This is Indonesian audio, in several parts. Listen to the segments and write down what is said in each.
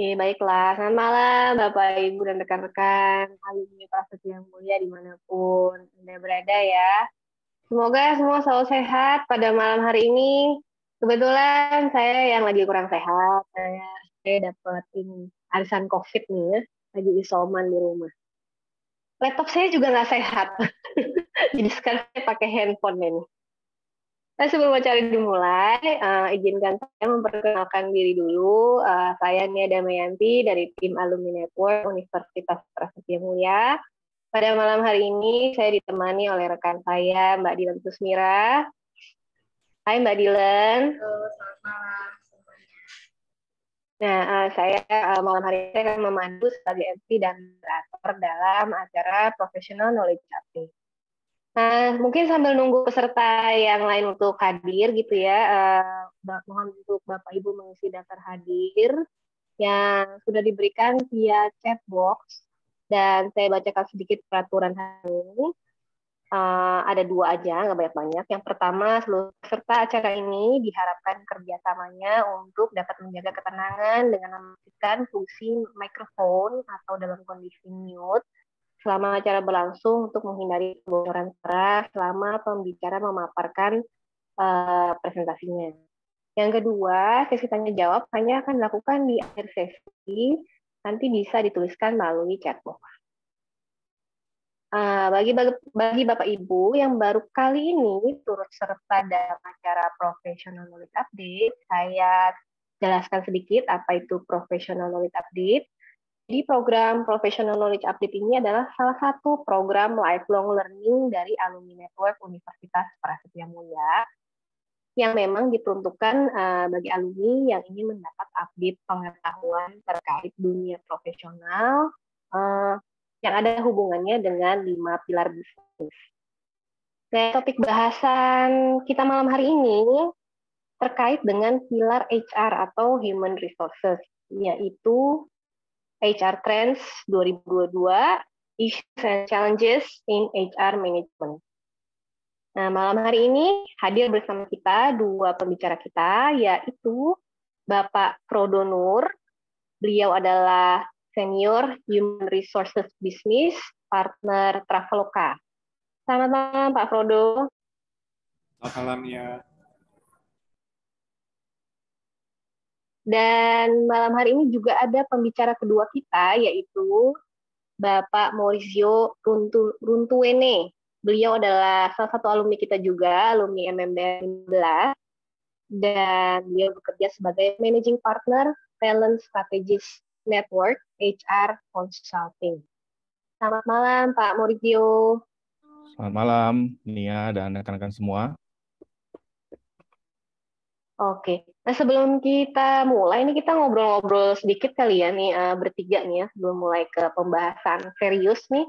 Oke, baiklah. Selamat malam, Bapak, Ibu, dan rekan-rekan alumni Prasetya yang mulia dimanapun Anda berada ya. Semoga semua selalu sehat pada malam hari ini. Kebetulan saya yang lagi kurang sehat. Saya dapat ini arisan COVID nih ya, lagi isoman di rumah. Laptop saya juga nggak sehat. Jadi sekarang saya pakai handphone ini. Nah, sebelum acara dimulai, izinkan saya memperkenalkan diri dulu. Saya Nia Damayanti dari tim Alumni Network Universitas Prasetya Mulia. Pada malam hari ini, saya ditemani oleh rekan saya, Mbak Dilan Tusmira. Hai Mbak Dilan. Halo, selamat malam semuanya. Nah, saya malam hari ini akan memandu sebagai MC dan moderator dalam acara Professional Knowledge Update. Nah, mungkin sambil nunggu peserta yang lain untuk hadir gitu ya, mohon untuk Bapak Ibu mengisi daftar hadir yang sudah diberikan via chat box, dan saya bacakan sedikit peraturan hari ini. Ada dua aja, nggak banyak-banyak. Yang pertama, seluruh peserta acara ini diharapkan kerjasamanya untuk dapat menjaga ketenangan dengan mematikan fungsi mikrofon atau dalam kondisi mute selama acara berlangsung untuk menghindari kebocoran suara selama pembicara memaparkan presentasinya. Yang kedua, sesi tanya jawab hanya akan dilakukan di akhir sesi, nanti bisa dituliskan melalui chat box. Bagi Bapak Ibu yang baru kali ini turut serta dalam acara Professional Knowledge Update, saya jelaskan sedikit apa itu Professional Knowledge Update. Jadi program Professional Knowledge Update ini adalah salah satu program lifelong learning dari Alumni Network Universitas Prasetya Mulia yang memang diperuntukkan bagi alumni yang ingin mendapat update pengetahuan terkait dunia profesional yang ada hubungannya dengan 5 pilar bisnis. Nah, topik bahasan kita malam hari ini terkait dengan pilar HR atau Human Resources, yaitu HR Trends 2022, Issues and Challenges in HR Management. Nah, malam hari ini hadir bersama kita dua pembicara kita, yaitu Bapak Frodo Nur. Beliau adalah Senior Human Resources Business Partner Traveloka. Selamat malam, Pak Frodo. Selamat malam, ya. Dan malam hari ini juga ada pembicara kedua kita, yaitu Bapak Maurizio Runtuene. Beliau adalah salah satu alumni kita juga, alumni MMBR 15, dan beliau bekerja sebagai Managing Partner Talent Strategist Network HR Consulting. Selamat malam, Pak Maurizio. Selamat malam, Nia dan rekan-rekan semua. Oke, nah sebelum kita mulai, ini kita ngobrol-ngobrol sedikit kali ya nih, bertiga nih ya, sebelum mulai ke pembahasan serius nih.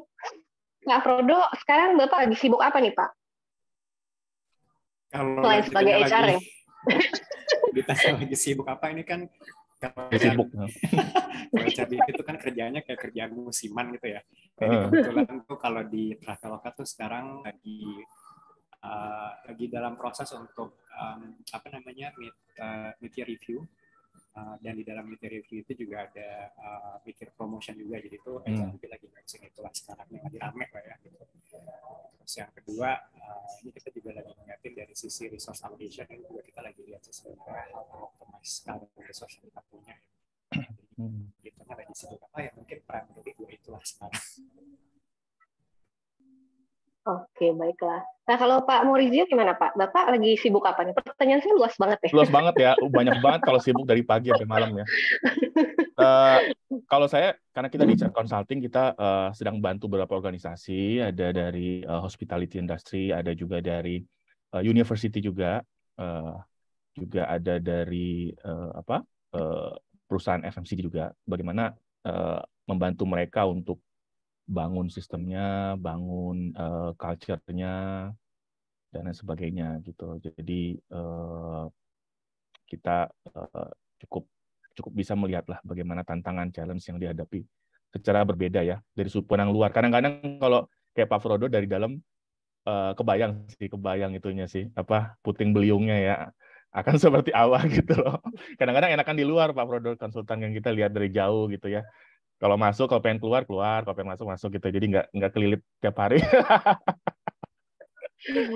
Pak Frodo, sekarang Bapak lagi sibuk apa nih, Pak? Kalau selain sebagai HR ya? Ditanya lagi sibuk apa, ini kan kalau Sibuk. kalau HR itu kan kerjanya kayak kerjaan musiman gitu ya. Jadi kebetulan tuh kalau di Traveloka tuh sekarang lagi dalam proses untuk meet review, dan di dalam meet review itu juga ada mikir promotion juga, jadi itu HRD lagi ngurusin itulah sekarang yang lagi rame lah ya gitu. Terus yang kedua, ini kita juga lagi ngeliatin dari sisi resource allocation, ini juga kita lagi lihat sebenarnya how to optimize kalau resource yang kita punya. Gitu kan lagi sibuk apa ya, mungkin primary dua itulah sekarang. Oke, baiklah. Nah, kalau Pak Maurizio gimana, Pak? Bapak lagi sibuk apa nih? Pertanyaan saya luas banget ya. Luas banget ya, banyak banget kalau sibuk dari pagi sampai malam ya. Kalau saya, karena kita di HR Consulting, kita sedang bantu beberapa organisasi, ada dari hospitality industry, ada juga dari university juga ada dari perusahaan FMCG juga, bagaimana membantu mereka untuk bangun sistemnya, bangun culture-nya, dan lain sebagainya gitu. Jadi kita cukup bisa melihatlah bagaimana tantangan challenge yang dihadapi secara berbeda ya dari sudut pandang luar. Kadang-kadang kalau kayak Pak Frodo dari dalam kebayang itunya sih, puting beliungnya ya. akan seperti awal gitu loh. Kadang-kadang enakan di luar Pak produk konsultan yang kita lihat dari jauh gitu ya. Kalau masuk, kalau pengen keluar, kalau pengen masuk gitu. Jadi nggak kelilit tiap hari.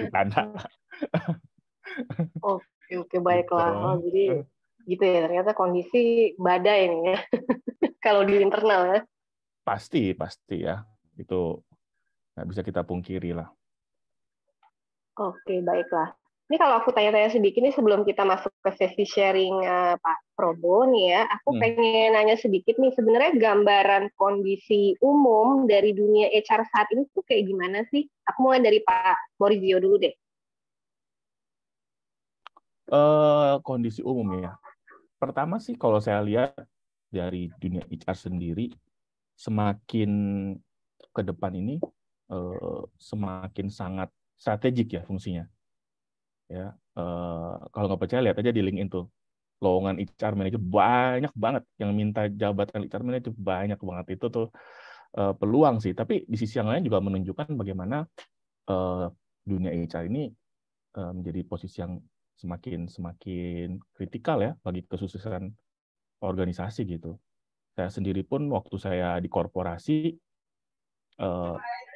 Tanda. Oke, baiklah. Gitu. Oh, jadi gitu ya, ternyata kondisi badai ini ya. Kalau di internal ya. Pasti ya. Itu nggak bisa kita pungkiri lah. Oke, baiklah. Ini kalau aku tanya-tanya sedikit nih sebelum kita masuk ke sesi sharing Pak Probo nih ya, aku pengen nanya sedikit nih, sebenarnya gambaran kondisi umum dari dunia HR saat ini tuh kayak gimana sih? Aku mulai dari Pak Maurizio dulu deh. Kondisi umum ya. Pertama sih kalau saya lihat dari dunia HR sendiri, semakin ke depan ini semakin sangat strategik ya fungsinya. Ya, kalau nggak percaya lihat aja di LinkedIn tuh, lowongan HR manager banyak banget, yang minta jabatan HR manager banyak banget. Itu tuh peluang sih. Tapi di sisi yang lain juga menunjukkan bagaimana dunia HR ini menjadi posisi yang semakin kritikal ya bagi kesuksesan organisasi gitu. Saya sendiri pun waktu saya di korporasi,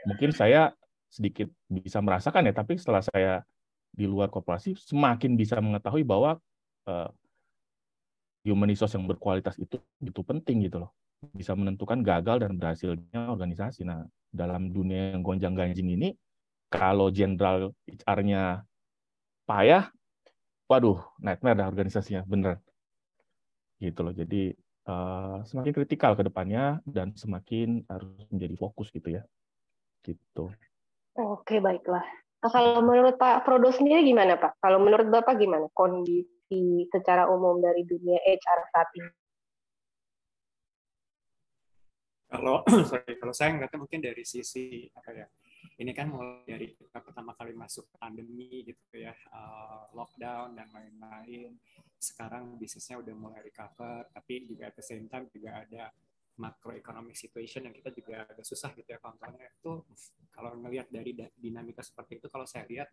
mungkin saya sedikit bisa merasakan ya, tapi setelah saya di luar korporasi semakin bisa mengetahui bahwa human resource yang berkualitas itu penting gitu loh, bisa menentukan gagal dan berhasilnya organisasi. Nah, dalam dunia yang gonjang-ganjing ini, kalau jenderal HR-nya payah, waduh, nightmare dah organisasinya, bener gitu loh. Jadi semakin kritikal ke depannya dan semakin harus menjadi fokus gitu ya, gitu. Oke, baiklah. Nah, kalau menurut Pak Prodo sendiri gimana, Pak? Kalau menurut Bapak gimana kondisi secara umum dari dunia HR saat ini? Kalau saya ngeliatnya mungkin dari sisi apa ya, ini kan mulai dari kita pertama kali masuk pandemi gitu ya, lockdown dan lain-lain. Sekarang bisnisnya udah mulai recover, tapi juga at the same time juga ada macroeconomic situation yang kita juga agak susah gitu ya kontrolnya. Itu kalau ngelihat dari dinamika seperti itu, kalau saya lihat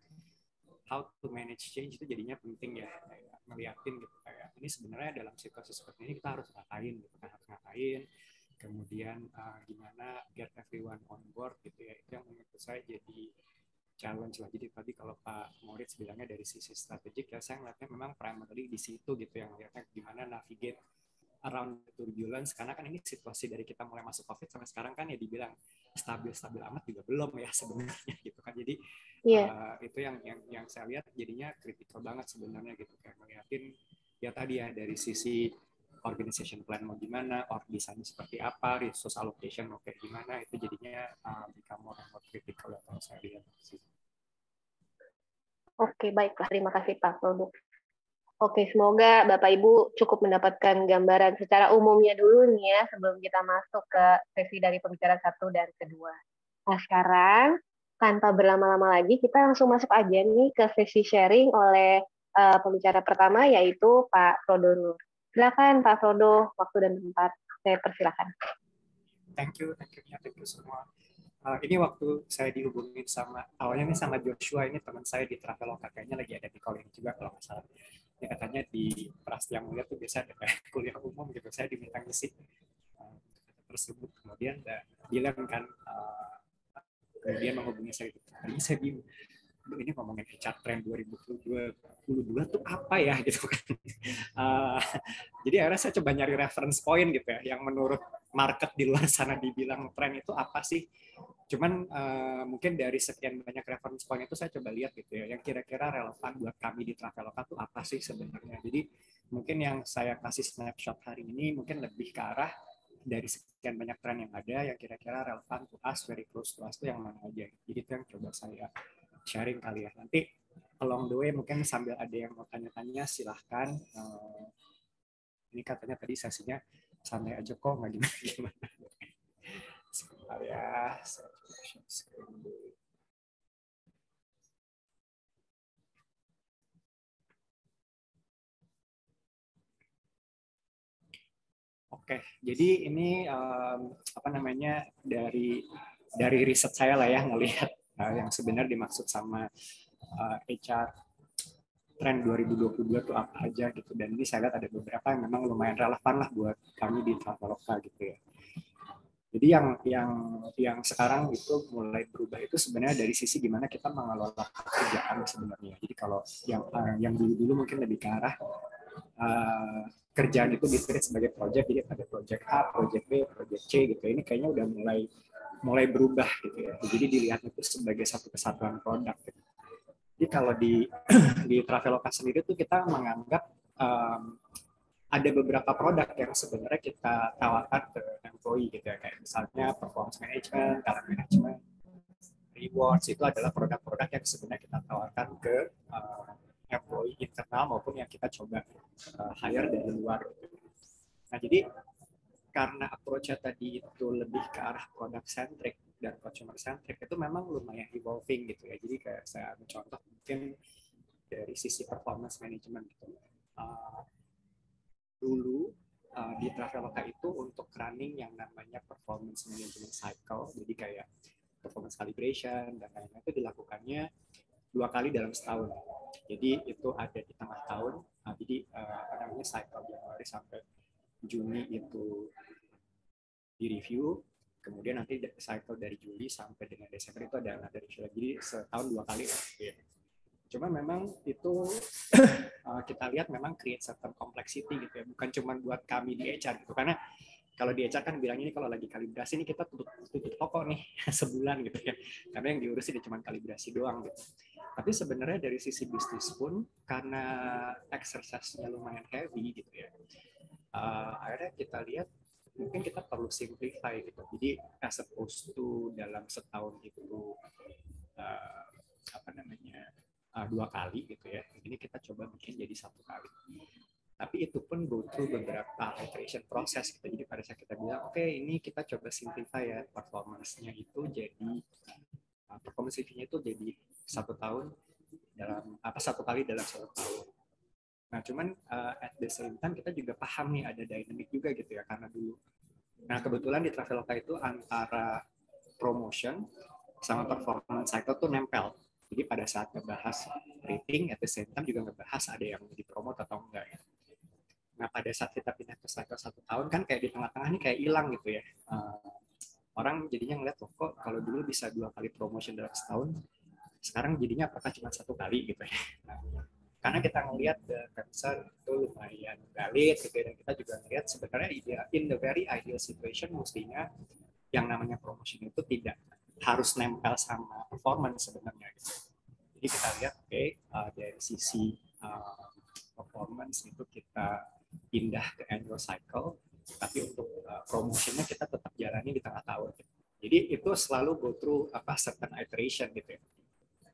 how to manage change itu jadinya penting ya, kayak ngeliatin gitu, kayak ini sebenarnya dalam situasi seperti ini kita harus ngapain gitu kan, harus ngapain, kemudian gimana get everyone on board gitu ya. Itu yang menurut saya jadi challenge lah. Jadi tadi kalau Pak Moritz bilangnya dari sisi strategik ya, saya ngeliatnya memang primarily di situ gitu, yang ngeliatnya gimana navigate around the turbulence, karena kan ini situasi dari kita mulai masuk COVID sampai sekarang kan ya dibilang stabil-stabil amat juga belum ya sebenarnya gitu kan. Jadi itu yang saya lihat jadinya kritikal banget sebenarnya gitu, kayak ngeliatin ya tadi ya dari sisi organization plan mau gimana, org design seperti apa, resource allocation mau kayak gimana, itu jadinya become more and more critical ya kalau saya lihat sih. Oke, baiklah. Terima kasih Pak Prodo. Oke, semoga Bapak Ibu cukup mendapatkan gambaran secara umumnya dulu nih ya, sebelum kita masuk ke sesi dari pembicara 1 dan kedua. Nah, sekarang tanpa berlama-lama lagi, kita langsung masuk aja nih ke sesi sharing oleh pembicara pertama, yaitu Pak Prodo Nur. Silakan Pak Prodo, waktu dan tempat saya persilakan. Thank you semua. Ini waktu saya dihubungin awalnya nih sama Joshua, ini teman saya di Traveloka, kayaknya lagi ada di call ini juga kalau nggak salah. Ya, katanya di Prasetya Mulia tuh biasa ada kayak kuliah umum gitu, saya diminta ngisi tersebut, kemudian bilang kan kemudian menghubungi saya gitu. Tadi saya bingung, ini ngomongin HR Trend 2022 tuh apa ya gitu kan. Jadi akhirnya saya coba nyari reference point gitu ya, yang menurut market di luar sana dibilang tren itu apa sih. Cuman mungkin dari sekian banyak reference point itu saya coba lihat gitu ya, yang kira-kira relevan buat kami di Traveloka tuh apa sih sebenarnya. Jadi mungkin yang saya kasih snapshot hari ini mungkin lebih ke arah dari sekian banyak tren yang ada, yang kira-kira relevan to us, very close to us tuh yang mana aja. Jadi itu yang coba saya sharing kali ya. Nanti along the way mungkin sambil ada yang mau tanya-tanya silahkan. Ini katanya tadi sesinya santai aja kok, nggak gimana-gimana. Sebentar ya, saya coba share screen dulu. Oke, jadi ini apa namanya dari riset saya lah ya, ngelihat yang sebenarnya dimaksud sama HR tren 2022 tuh apa aja gitu. Dan ini saya lihat ada beberapa yang memang lumayan relevan lah buat kami di Traveloka gitu ya. Jadi yang sekarang itu mulai berubah itu sebenarnya dari sisi gimana kita mengelola pekerjaan sebenarnya. Jadi kalau yang dulu mungkin lebih ke arah kerjaan itu di-treat sebagai project, jadi ada project A, project B, project C gitu. Ini kayaknya udah mulai berubah gitu ya. Jadi dilihat itu sebagai satu kesatuan produk. Gitu. Jadi kalau di Traveloka sendiri tuh kita menganggap ada beberapa produk yang sebenarnya kita tawarkan ke employee gitu ya, kayak misalnya performance management, talent management, rewards, itu adalah produk-produk yang sebenarnya kita tawarkan ke employee internal maupun yang kita coba hire dari luar. Nah, jadi karena approach-nya tadi itu lebih ke arah product centric dan consumer centric, itu memang lumayan evolving gitu ya. Jadi kayak saya mencontoh mungkin dari sisi performance management gitu. Dulu di Traveloka itu untuk running yang namanya performance management cycle, jadi kayak performance calibration dan lain-lain itu dilakukannya 2 kali dalam setahun. Jadi itu ada di tengah tahun. Jadi cycle Januari sampai Juni itu di review. Kemudian nanti cycle dari Juli sampai dengan Desember itu ada review. Jadi setahun 2 kali. Ya. Cuma memang itu kita lihat memang create certain complexity gitu ya. Bukan cuma buat kami di HR gitu. Karena kalau di HR kan bilangnya ini kalau lagi kalibrasi ini kita tutup toko nih sebulan gitu ya. Karena yang diurusin cuma kalibrasi doang gitu. Tapi sebenarnya dari sisi bisnis pun karena exercise-nya lumayan heavy gitu ya. Akhirnya kita lihat mungkin kita perlu simplify gitu. Jadi as opposed to dalam setahun itu 2 kali gitu ya. Ini kita coba bikin jadi 1 kali. Tapi itu pun go through beberapa iteration proses gitu. Jadi pada saat kita bilang, oke, ini kita coba simplify ya, performance-nya itu jadi performance review-nya itu jadi 1 tahun dalam 1 kali dalam 1 tahun. Nah, cuman at the same time kita juga paham nih ada dynamic juga gitu ya, karena dulu. Nah, kebetulan di Traveloka itu antara promotion sama performance cycle tuh nempel. Jadi pada saat ngebahas rating, at the same time juga ngebahas ada yang dipromote atau enggak ya. Nah, pada saat kita pindah ke cycle 1 tahun kan kayak di tengah-tengah ini kayak hilang gitu ya. Orang jadinya ngeliat kok kalau dulu bisa 2 kali promotion dalam setahun, sekarang jadinya apakah cuma 1 kali gitu ya. Nah, karena kita ngelihat the concern itu lumayan valid gitu, dan kita juga ngelihat sebenarnya in the very ideal situation mestinya yang namanya promotion itu tidak harus nempel sama performance sebenarnya gitu. Jadi kita lihat dari sisi performance itu kita pindah ke annual cycle, tapi untuk promotionnya kita tetap jalani di tengah tahun gitu. Jadi itu selalu go through certain iteration gitu ya.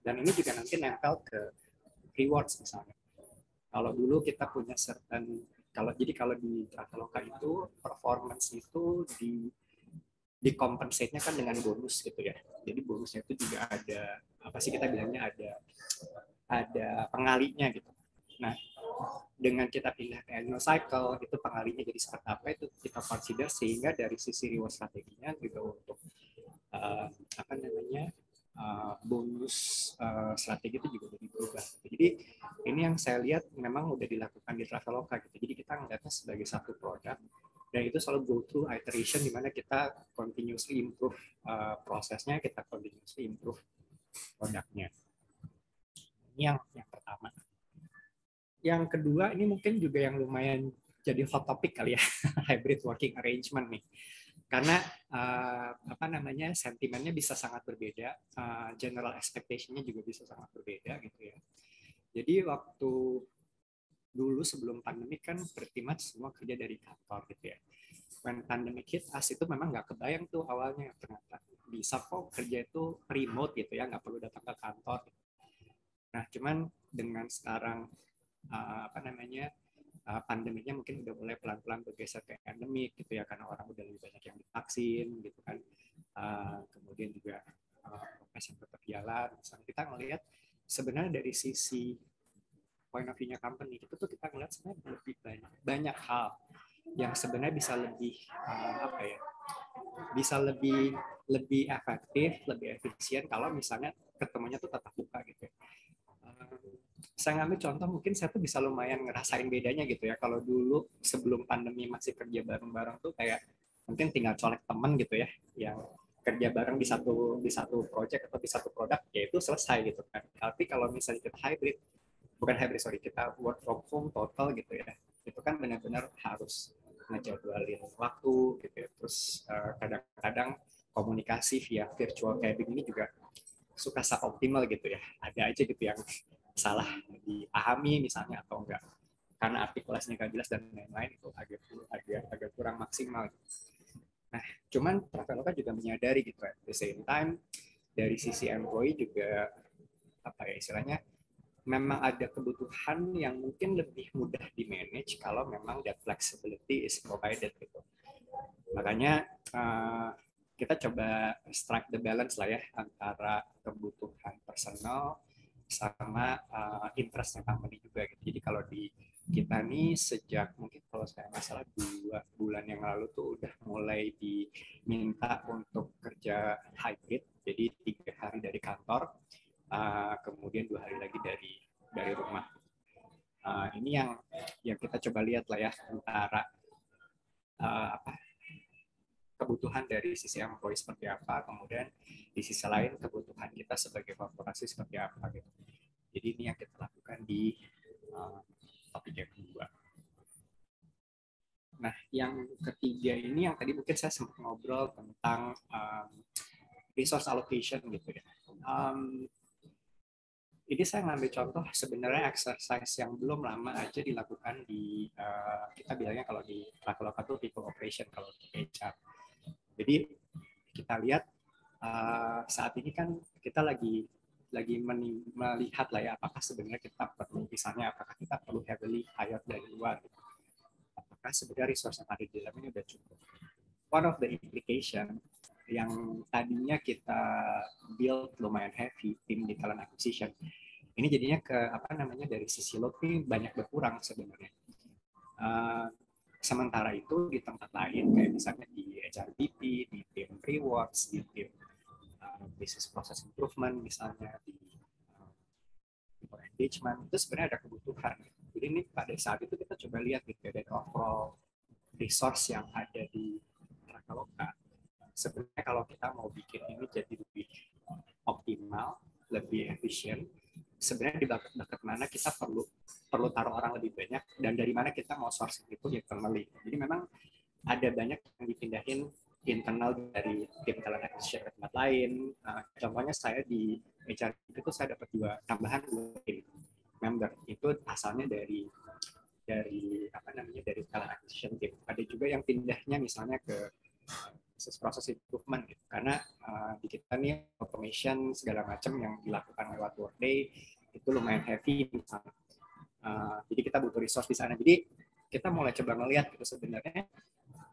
Dan ini juga nanti nempel ke rewards misalnya. Kalau dulu kita punya certain, kalau di Traveloka itu performance itu di compensate-nya kan dengan bonus gitu ya. Jadi bonusnya itu juga ada kita bilangnya ada pengalinya gitu. Nah, dengan kita pindah ke annual cycle itu pengalinya jadi seperti apa itu kita consider, sehingga dari sisi reward strateginya juga untuk bonus strategi itu juga jadi berubah. Jadi ini yang saya lihat memang udah dilakukan di Traveloka gitu. Jadi kita melihatnya sebagai satu produk dan itu selalu go through iteration di mana kita continuously improve prosesnya, kita continuously improve produknya. Ini yang pertama. Yang kedua ini mungkin juga yang lumayan jadi hot topic kali ya, hybrid working arrangement nih. Karena sentimennya bisa sangat berbeda, general expectation-nya juga bisa sangat berbeda gitu ya. Jadi waktu dulu sebelum pandemi kan pretty much semua kerja dari kantor gitu ya. When pandemic hit us itu memang nggak kebayang tuh awalnya, ternyata bisa kok kerja itu remote gitu ya, nggak perlu datang ke kantor. Nah, cuman dengan sekarang pandeminya mungkin udah mulai pelan-pelan bergeser ke endemik gitu ya, karena orang udah lebih banyak yang divaksin gitu kan. Kemudian juga proses yang tetap jalan. Misalnya kita ngelihat sebenarnya dari sisi point of view-nya company itu tuh kita ngelihat sebenarnya lebih banyak hal yang sebenarnya bisa lebih bisa lebih efektif, lebih efisien kalau misalnya ketemunya tuh tatap muka gitu. saya ngambil contoh, mungkin saya tuh bisa lumayan ngerasain bedanya gitu ya. Kalau dulu sebelum pandemi masih kerja bareng-bareng tuh kayak mungkin tinggal colek temen gitu ya, yang kerja bareng di satu project atau di satu produk, ya itu selesai gitu kan. Tapi kalau misalnya kita hybrid, bukan hybrid sorry, kita work from home total gitu ya, itu kan benar-benar harus ngejadwalin waktu gitu ya. Terus kadang-kadang komunikasi via virtual kayak begini juga suka suboptimal gitu ya. Ada aja gitu yang salah dipahami misalnya atau enggak karena artikulasinya nggak jelas dan lain-lain, itu agak kurang maksimal. Nah, cuman Traveloka juga menyadari gitu at the same time dari sisi employee juga apa ya istilahnya, memang ada kebutuhan yang mungkin lebih mudah di manage kalau memang that flexibility is provided gitu. Makanya kita coba strike the balance lah ya antara kebutuhan personal sama interestnya company juga gitu. Jadi kalau di kita nih sejak mungkin kalau saya nggak salah 2 bulan yang lalu tuh udah mulai diminta untuk kerja hybrid, jadi 3 hari dari kantor, kemudian 2 hari lagi dari rumah. Ini yang kita coba lihat lah ya antara kebutuhan dari sisi employee seperti apa, kemudian di sisi lain kebutuhan kita sebagai korporasi seperti apa gitu. Jadi ini yang kita lakukan di topik yang kedua. Nah, yang ketiga ini yang tadi mungkin saya sempat ngobrol tentang resource allocation gitu ya. Ini saya ngambil contoh sebenarnya exercise yang belum lama aja dilakukan di kita bilangnya kalau di Traveloka itu people operation kalau di HR. Jadi kita lihat saat ini kan kita lagi melihat lah ya apakah sebenarnya kita perlu, misalnya apakah kita perlu heavily hire dari luar, apakah sebenarnya resource yang ada di dalam ini udah cukup. One of the implication yang tadinya kita build lumayan heavy tim di talent acquisition, ini jadinya dari sisi load ini banyak berkurang sebenarnya. Sementara itu di tempat lain kayak misalnya di HRBP, di tim rewards, di tim business process improvement misalnya, di engagement, itu sebenarnya ada kebutuhan. Jadi ini pada saat itu kita coba lihat gitu ya, dari overall resource yang ada di Traveloka. Sebenarnya kalau kita mau bikin ini jadi lebih optimal, lebih efisien, sebenarnya di bakat mana kita perlu taruh orang lebih banyak, dan dari mana kita mau sourcing itu internally. Jadi memang ada banyak yang dipindahin internal dari tim talent acquisition ke tempat lain. Contohnya saya di HR itu saya dapat 2 tambahan tim member, itu asalnya dari talent acquisition team. Ada juga yang pindahnya misalnya ke proses improvement gitu. Karena di kita nih automation segala macam yang dilakukan lewat Workday itu lumayan heavy misalnya. Jadi kita butuh resource di sana. Jadi kita mulai coba ngelihat gitu sebenarnya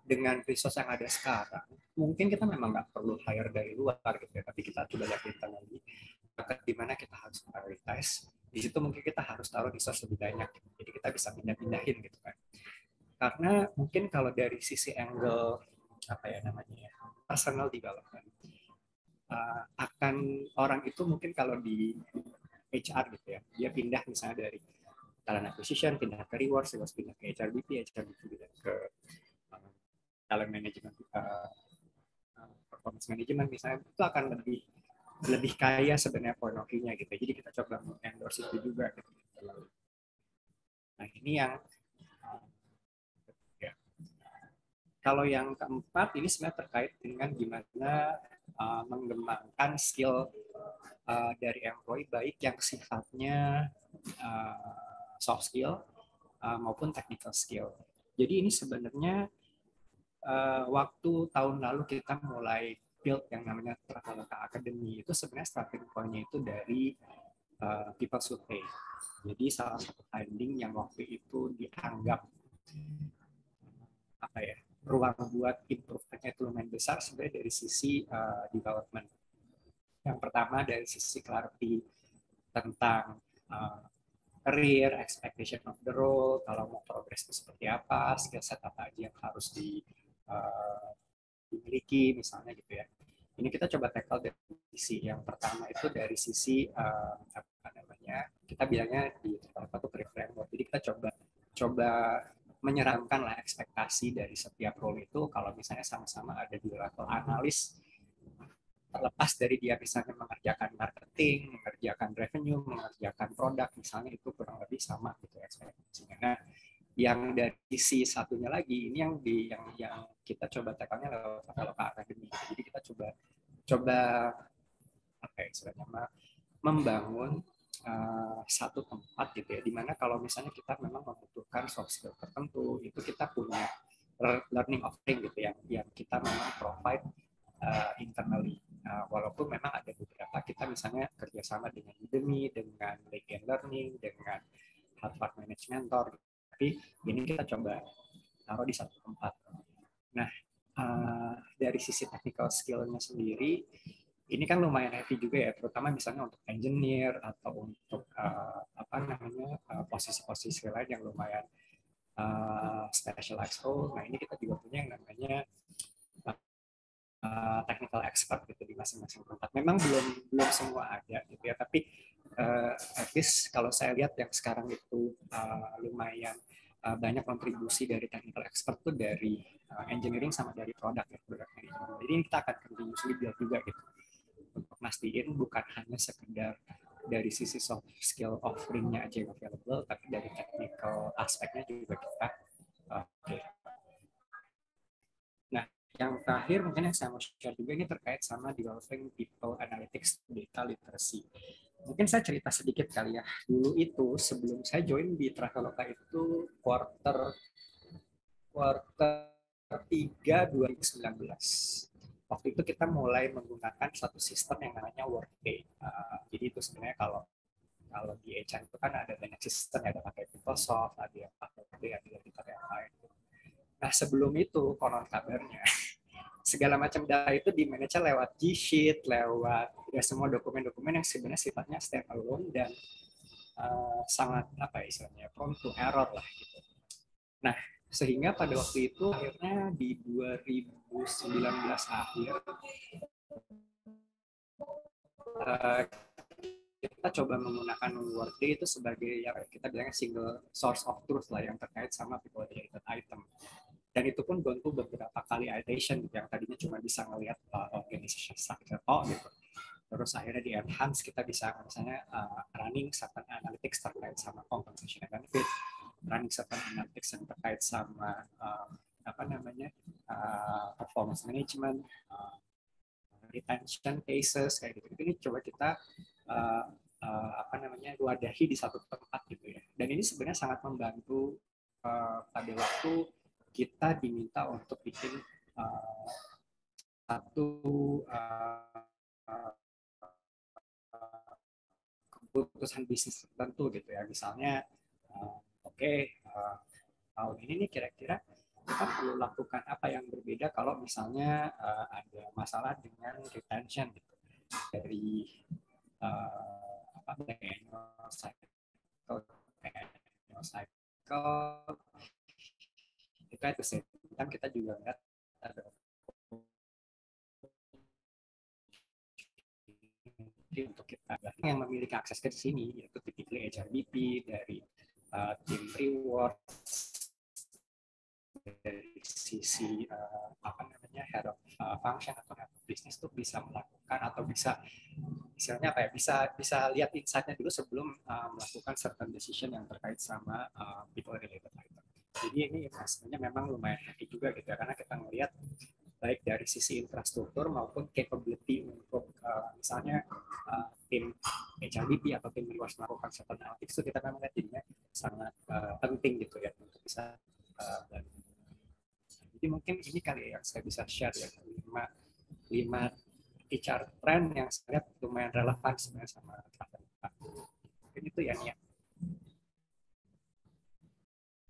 dengan resource yang ada sekarang, mungkin kita memang nggak perlu hire dari luar gitu ya, tapi kita coba lihat internally di mana kita harus prioritize. Di situ mungkin kita harus taruh resource lebih banyak. Jadi kita bisa pindah-pindahin gitu kan. Karena mungkin kalau dari sisi angle personal development, akan orang itu mungkin kalau di HR gitu ya, dia pindah misalnya dari talent acquisition, pindah ke rewards, terus pindah ke HRBP pindah ke talent management, performance management misalnya, itu akan lebih kaya sebenarnya point of view-nya gitu. Jadi kita coba endorse itu juga gitu. Nah, ini yang kalau yang keempat ini sebenarnya terkait dengan gimana mengembangkan skill dari employee, baik yang sifatnya soft skill maupun technical skill. Jadi ini sebenarnya waktu tahun lalu kita mulai build yang namanya Traveloka Academy, itu sebenarnya starting point-nya itu dari people survey. Jadi salah satu finding yang waktu itu dianggap ruang buat improve-nya itu lumayan besar sebenarnya dari sisi development. Yang pertama dari sisi clarity tentang career, expectation of the role, kalau mau progress itu seperti apa, skill set apa aja yang harus dimiliki misalnya gitu ya. Ini kita coba tackle dari sisi yang pertama itu dari sisi apa namanya, kita bilangnya di apa tuh career framework. Jadi kita coba menyeramkan lah ekspektasi dari setiap role itu. Kalau misalnya sama-sama ada di level analis, terlepas dari dia misalnya mengerjakan marketing, mengerjakan revenue, mengerjakan produk, misalnya itu kurang lebih sama gitu ekspektasinya. Nah, yang dari sisi satunya lagi ini yang kita coba tackle-nya lewat akademi. Jadi kita coba apa ya istilahnya, membangun satu tempat gitu ya, dimana kalau misalnya kita memang membutuhkan soft skill tertentu, itu kita punya learning offering gitu yang kita memang provide internally. Walaupun memang ada beberapa kita misalnya kerjasama dengan Udemy, dengan Legion Learning, dengan Harvard Managed Mentor, tapi ini kita coba taruh di satu tempat. Nah, dari sisi technical skill-nya sendiri, ini kan lumayan heavy juga ya, terutama misalnya untuk engineer atau untuk apa namanya posisi-posisi lain yang lumayan specialized role. Nah, ini kita juga punya yang namanya technical expert gitu di masing-masing tempat. Memang belum semua ada gitu ya, tapi at least kalau saya lihat yang sekarang itu lumayan banyak kontribusi dari technical expert tuh dari engineering sama dari product ya, product management. Jadi ini kita akan continuously build juga gitu untuk mastiin bukan hanya sekedar dari sisi soft skill offering-nya aja yang available, tapi dari technical aspeknya juga kita Nah, yang terakhir mungkin yang saya mau share juga ini terkait sama developing people analytics data literacy. Mungkin saya cerita sedikit kali ya. Dulu itu sebelum saya join di Traveloka itu quarter 3 2019. Waktu itu kita mulai menggunakan satu sistem yang namanya Workday. Jadi itu sebenarnya kalau di HR itu kan ada banyak sistem, ada pakai PeopleSoft, ada yang pakai Workday, ada yang pakai yang lain. Nah, sebelum itu konon kabarnya segala macam data itu di manage lewat G-Sheet, lewat ya semua dokumen-dokumen yang sebenarnya sifatnya standalone dan sangat apa istilahnya prone to error lah gitu. Nah, sehingga pada waktu itu akhirnya di 2019 akhir kita coba menggunakan Workday itu sebagai ya kita bilangnya single source of truth lah yang terkait sama people related item. Dan itu pun gone through beberapa kali iteration yang tadinya cuma bisa ngelihat organization structure gitu. Terus akhirnya di enhance kita bisa misalnya running certain analytics terkait sama compensation and benefit, running certain analytics yang terkait sama apa namanya performance management, retention cases kayak gitu. Ini coba kita apa namanya wadahi di satu tempat gitu ya. Dan ini sebenarnya sangat membantu pada waktu kita diminta untuk bikin satu keputusan bisnis tertentu gitu ya. Misalnya, tahun ini nih kira-kira kita perlu lakukan apa yang berbeda kalau misalnya ada masalah dengan retention gitu dari apa annual cycle itu at the same time kita juga lihat ada untuk kita yang memiliki akses ke sini yaitu typically HRBP dari tim reward dari sisi apa namanya head of function atau head of business tuh bisa melakukan atau bisa misalnya apa ya bisa lihat insight-nya dulu sebelum melakukan certain decision yang terkait sama people related item. Jadi ini sebenarnya memang lumayan happy juga gitu ya, karena kita ngelihat baik dari sisi infrastruktur maupun capability untuk misalnya tim HRBP atau tim rewards melakukan certain analytics itu kita memang lihat jadinya sangat penting gitu ya untuk bisa jadi mungkin ini kali yang saya bisa share ya 5 HR trend yang saya lihat lumayan relevan sebenarnya sama Traveloka. Mungkin itu ya Nia.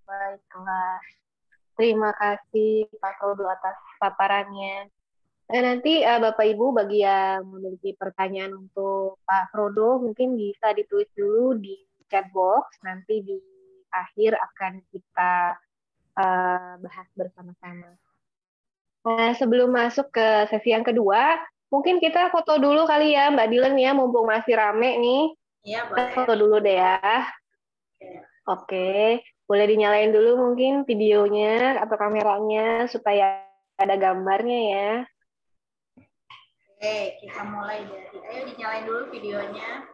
Baiklah. Terima kasih Pak Frodo atas paparannya. Nah, nanti Bapak Ibu bagi yang memiliki pertanyaan untuk Pak Frodo mungkin bisa ditulis dulu di chat box. Nanti di akhir akan kita bahas bersama-sama. Nah, sebelum masuk ke sesi yang kedua, Mungkin kita foto dulu kali ya, Mbak Dilan ya, mumpung masih rame nih. Iya, Kita boleh. foto dulu deh ya. Oke. Oke, boleh dinyalain dulu mungkin videonya atau kameranya supaya ada gambarnya ya. Oke, kita mulai dari, ayo dinyalain dulu videonya.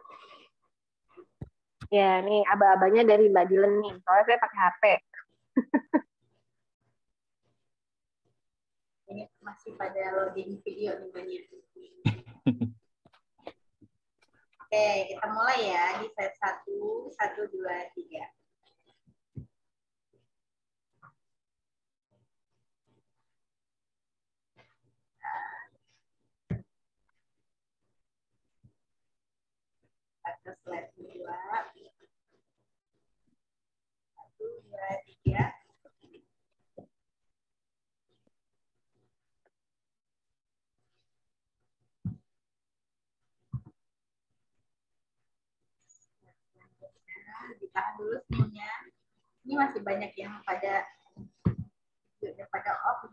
Ya, nih aba-abanya dari Mbak Dilan nih. Soalnya saya pakai HP. Ini masih pada loading video nih banyak. Oke, kita mulai ya di set 1, 1, 2, 3. Ke slide 2. 1, 2, 3. Ditahan dulu semuanya. Ini masih banyak yang pada off.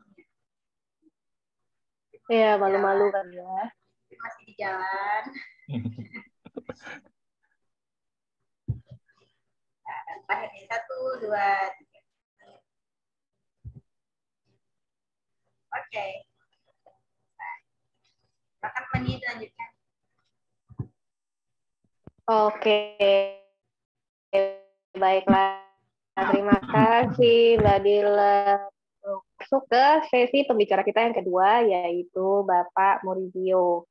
Ya, malu-malu kan ya. Masih di jalan. Nah, ini 1, 2, 3. Oke. Silakan Mani lanjutkan. Oke, baiklah. Terima kasih Mbak Dilan. Masuk ke sesi pembicara kita yang kedua, yaitu Bapak Maurizio.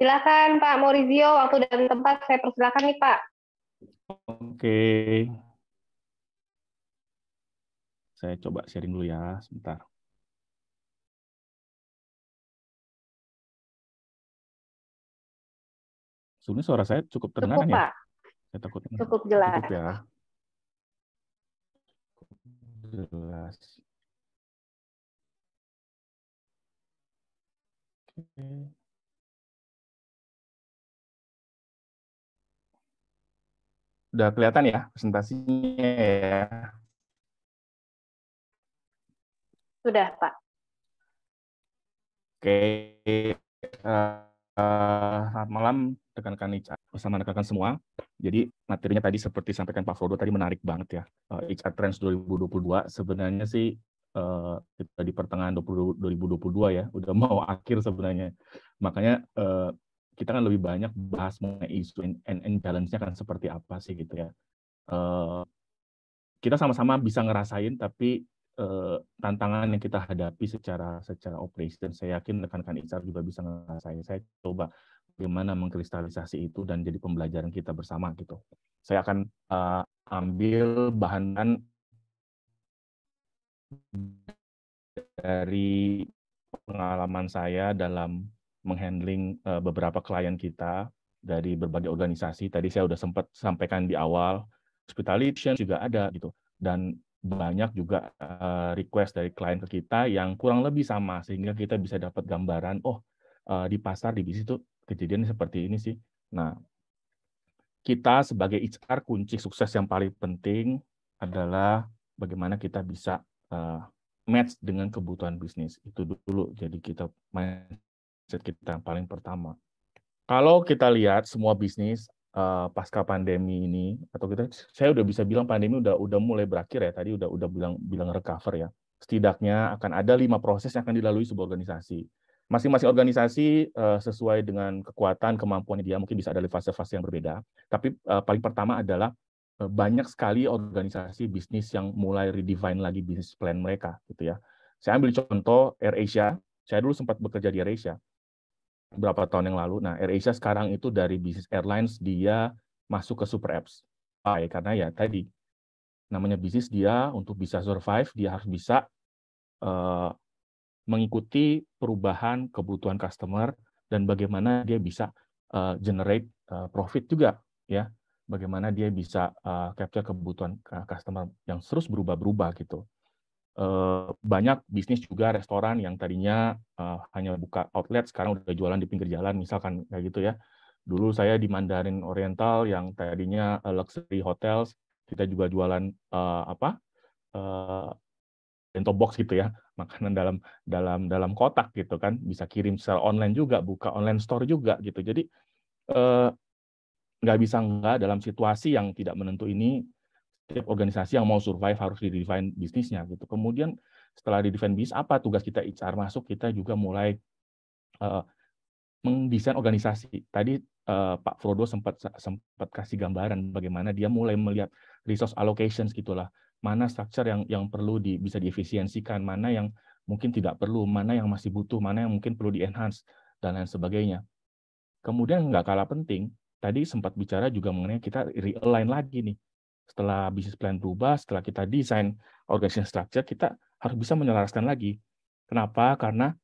Silakan Pak Maurizio, waktu dan tempat saya persilakan nih Pak. Oke. Saya coba sharing dulu ya, sebentar. Sebenarnya suara saya cukup terdengar Cukup kan ya? Pak, Saya takutnya cukup jelas. cukup ya. Jelas. Oke. Udah kelihatan ya presentasinya ya? Sudah Pak. Oke. Selamat malam rekan-rekan HR bersama rekan-rekan semua. Jadi materinya tadi seperti sampaikan Pak Frodo tadi menarik banget ya. HR Trends 2022 sebenarnya sih kita di pertengahan 2022 ya, udah mau akhir sebenarnya. Makanya kita kan lebih banyak bahas mengenai isu and challenge-nya kan seperti apa sih gitu ya. Kita sama-sama bisa ngerasain, tapi tantangan yang kita hadapi secara operation, saya yakin rekan-rekan HR juga bisa ngerasain. Saya coba bagaimana mengkristalisasi itu dan jadi pembelajaran kita bersama gitu. Saya akan ambil bahan dari pengalaman saya dalam menghandling beberapa klien kita dari berbagai organisasi. Tadi saya sudah sempat sampaikan di awal, hospitality juga ada gitu. Dan banyak juga request dari klien ke kita yang kurang lebih sama, sehingga kita bisa dapat gambaran, di pasar, di bisnis itu kejadian seperti ini sih. Nah, kita sebagai HR, kunci sukses yang paling penting adalah bagaimana kita bisa match dengan kebutuhan bisnis. Itu dulu, jadi kita mindset kita yang paling pertama. Kalau kita lihat semua bisnis pasca pandemi ini, atau saya udah bisa bilang pandemi udah mulai berakhir ya, tadi udah bilang recover ya. Setidaknya akan ada 5 proses yang akan dilalui sebuah organisasi. Masing-masing organisasi sesuai dengan kekuatan, kemampuannya dia, mungkin bisa ada di fase-fase yang berbeda. Tapi paling pertama adalah banyak sekali organisasi bisnis yang mulai redefine lagi bisnis plan mereka, gitu ya. Saya ambil contoh AirAsia. Saya dulu sempat bekerja di AirAsia beberapa tahun yang lalu. Nah, AirAsia sekarang itu dari bisnis airlines dia masuk ke super apps. Karena ya tadi namanya bisnis, dia untuk bisa survive dia harus bisa mengikuti perubahan kebutuhan customer dan bagaimana dia bisa generate profit juga ya. Bagaimana dia bisa capture kebutuhan customer yang terus berubah-berubah gitu. Banyak bisnis juga restoran yang tadinya hanya buka outlet, sekarang udah jualan di pinggir jalan, misalkan kayak gitu ya. Dulu saya di Mandarin Oriental yang tadinya luxury hotels, kita juga jualan bento box gitu ya, makanan dalam kotak gitu kan, bisa kirim secara online juga, buka online store juga gitu. Jadi nggak bisa nggak dalam situasi yang tidak menentu ini, setiap organisasi yang mau survive harus di-define bisnisnya gitu. Kemudian setelah di-define bisnis, apa tugas kita HR masuk, kita juga mulai mendesain organisasi. Tadi Pak Frodo sempat kasih gambaran bagaimana dia mulai melihat resource allocations gitulah. Mana structure yang perlu bisa diefisiensikan, mana yang mungkin tidak perlu, mana yang masih butuh, mana yang mungkin perlu di-enhance, dan lain sebagainya. Kemudian nggak kalah penting, tadi sempat bicara juga mengenai kita realign lagi nih. Setelah bisnis plan berubah, setelah kita desain organization structure, kita harus bisa menyelaraskan lagi. Kenapa? Karena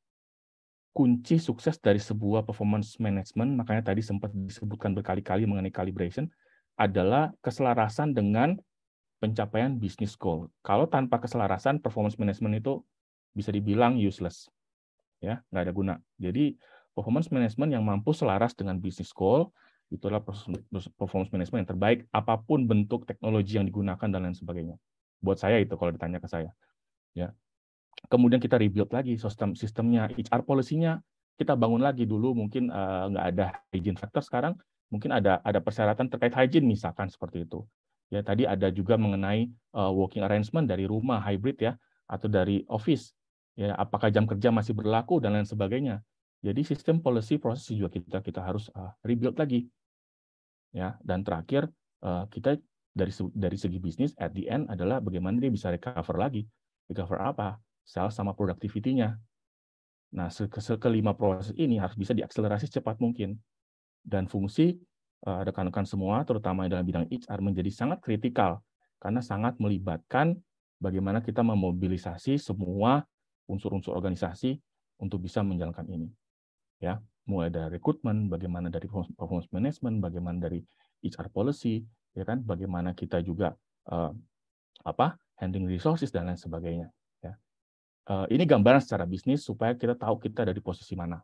kunci sukses dari sebuah performance management, makanya tadi sempat disebutkan berkali-kali mengenai calibration, adalah keselarasan dengan pencapaian business goal. Kalau tanpa keselarasan, performance management itu bisa dibilang useless, ya, nggak ada guna. Jadi performance management yang mampu selaras dengan business goal itulah performance management yang terbaik, apapun bentuk teknologi yang digunakan dan lain sebagainya. Buat saya itu kalau ditanya ke saya, ya. Kemudian kita rebuild lagi sistemnya, HR policy-nya kita bangun lagi. Dulu mungkin nggak ada hygiene factor, sekarang mungkin ada persyaratan terkait hygiene misalkan seperti itu. Ya, tadi ada juga mengenai working arrangement dari rumah hybrid ya, atau dari office. Ya, apakah jam kerja masih berlaku dan lain sebagainya. Jadi sistem policy proses juga kita harus rebuild lagi. Ya, dan terakhir kita dari segi bisnis at the end adalah bagaimana dia bisa recover lagi. Recover apa? Sales sama productivity-nya. Nah, kelima proses ini harus bisa diakselerasi secepat mungkin. Dan fungsi rekan-rekan semua, terutama dalam bidang HR, menjadi sangat kritikal karena sangat melibatkan bagaimana kita memobilisasi semua unsur-unsur organisasi untuk bisa menjalankan ini. Ya, mulai dari rekrutmen, bagaimana dari performance management, bagaimana dari HR policy, ya kan, bagaimana kita juga handling resources dan lain sebagainya. Ya. Ini gambaran secara bisnis supaya kita tahu kita dari posisi mana,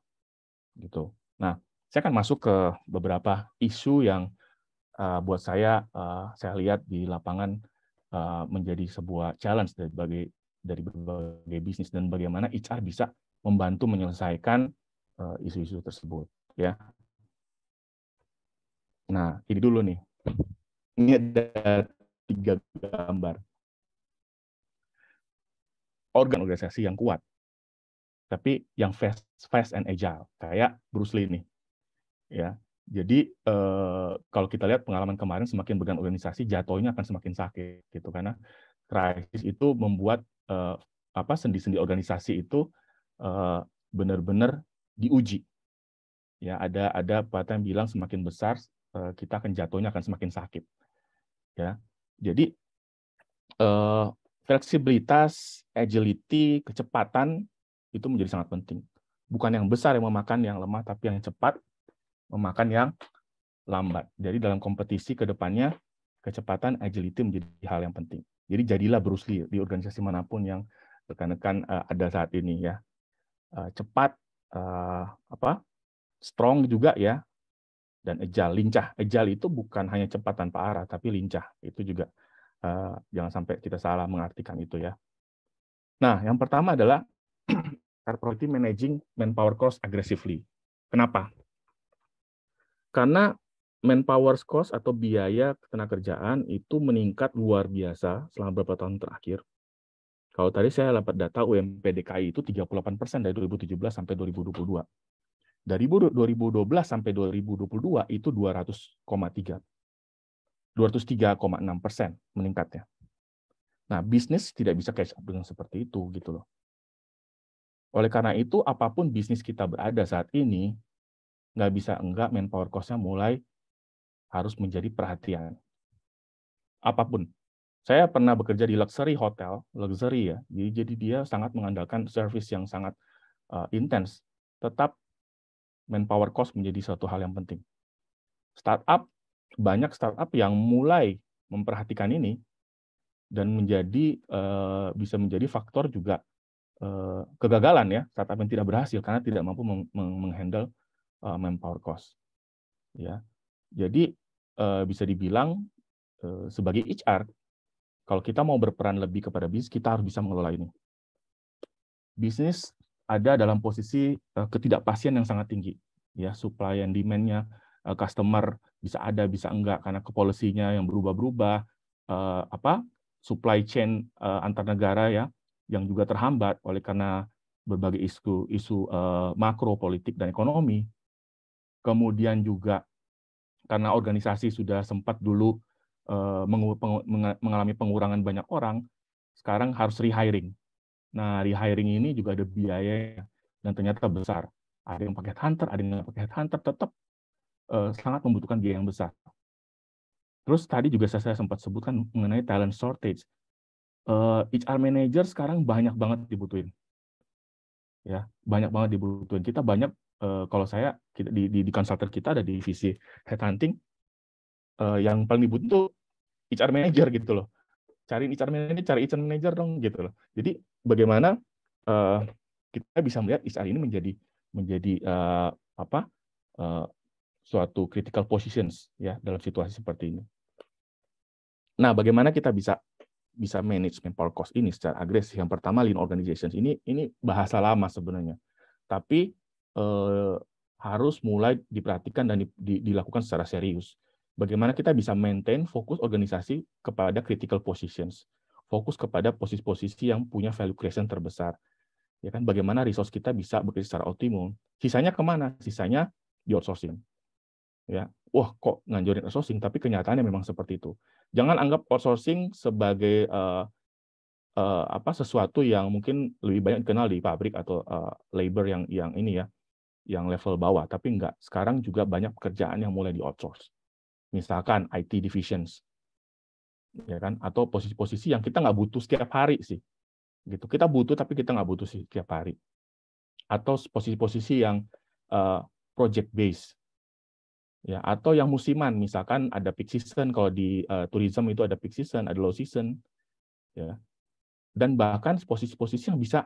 gitu. Nah, saya akan masuk ke beberapa isu yang buat saya lihat di lapangan menjadi sebuah challenge dari berbagai bisnis dan bagaimana HR bisa membantu menyelesaikan isu-isu tersebut, ya. Nah, ini dulu nih. Ini ada 3 gambar. Organ organisasi yang kuat, tapi yang fast and agile, kayak Bruce Lee nih, ya. Jadi kalau kita lihat pengalaman kemarin, semakin berorganisasi jatuhnya akan semakin sakit, gitu, karena krisis itu membuat sendi-sendi organisasi itu benar-benar diuji. Ya, ada pepatah yang bilang semakin besar kita akan jatuhnya akan semakin sakit. Ya, jadi fleksibilitas, agility, kecepatan itu menjadi sangat penting. Bukan yang besar yang memakan yang lemah, tapi yang cepat memakan yang lambat. Jadi dalam kompetisi ke depannya, kecepatan, agility menjadi hal yang penting. Jadi jadilah Bruce Lee di organisasi manapun yang rekan-rekan ada saat ini, ya. Cepat, strong juga, ya, dan agile, lincah. Agile itu bukan hanya cepat tanpa arah, tapi lincah. Itu juga jangan sampai kita salah mengartikan itu, ya. Nah, yang pertama adalah priority managing manpower cost aggressively. Kenapa? Karena manpower cost atau biaya ketenagakerjaan itu meningkat luar biasa selama beberapa tahun terakhir. Kalau tadi saya dapat data UMP DKI itu 38% dari 2017 sampai 2022. Dari 2012 sampai 2022 itu 203,6% meningkatnya. Nah, bisnis tidak bisa catch up dengan seperti itu, gitu loh. Oleh karena itu, apapun bisnis kita berada saat ini, nggak bisa enggak manpower cost-nya mulai harus menjadi perhatian. Apapun. Saya pernah bekerja di luxury hotel, luxury, ya. Jadi dia sangat mengandalkan service yang sangat intens. Tetap manpower cost menjadi suatu hal yang penting. Banyak startup yang mulai memperhatikan ini dan bisa menjadi faktor juga kegagalan, ya, startup yang tidak berhasil karena tidak mampu menghandle manpower cost. Ya, jadi bisa dibilang sebagai HR, kalau kita mau berperan lebih kepada bisnis, kita harus bisa mengelola ini. bisnis ada dalam posisi ketidakpastian yang sangat tinggi. Ya, supply and demand-nya, customer bisa ada, bisa enggak, karena kepolisinya yang berubah-berubah, supply chain antar negara ya, yang juga terhambat oleh karena berbagai isu makro, politik, dan ekonomi. Kemudian juga karena organisasi sudah sempat dulu mengalami pengurangan banyak orang, sekarang harus rehiring. Nah, rehiring ini juga ada biaya dan ternyata besar. Ada yang pakai hunter, ada yang nggak pakai hunter, tetap sangat membutuhkan biaya yang besar. Terus tadi juga saya sempat sebutkan mengenai talent shortage. HR manager sekarang banyak banget dibutuhin. Ya, banyak banget dibutuhin. Kita banyak, kalau saya di consultant kita ada divisi headhunting, yang paling dibutuhin tuh HR manager gitu loh. Cari HR manager dong gitu loh. Jadi bagaimana kita bisa melihat HR ini menjadi suatu critical positions ya dalam situasi seperti ini. Nah, bagaimana kita bisa manage manpower cost ini secara agresif? Yang pertama, lean organizations. Ini bahasa lama sebenarnya, tapi harus mulai diperhatikan dan dilakukan secara serius. Bagaimana kita bisa maintain fokus organisasi kepada critical positions, fokus kepada posisi-posisi yang punya value creation terbesar. Ya kan, bagaimana resource kita bisa bekerja secara optimum. Sisanya kemana? Sisanya di outsourcing. Ya, wah kok nganjurin outsourcing, tapi kenyataannya memang seperti itu. Jangan anggap outsourcing sebagai sesuatu yang mungkin lebih banyak dikenal di pabrik atau labor yang ini ya, yang level bawah, tapi enggak. Sekarang juga banyak pekerjaan yang mulai di outsource. Misalkan IT divisions, ya kan, atau posisi-posisi yang kita nggak butuh setiap hari sih, gitu. Kita butuh tapi kita nggak butuh setiap hari. Atau posisi-posisi yang project based. Ya, atau yang musiman, misalkan ada peak season, kalau di tourism itu ada peak season, ada low season, ya. Dan bahkan posisi-posisi yang bisa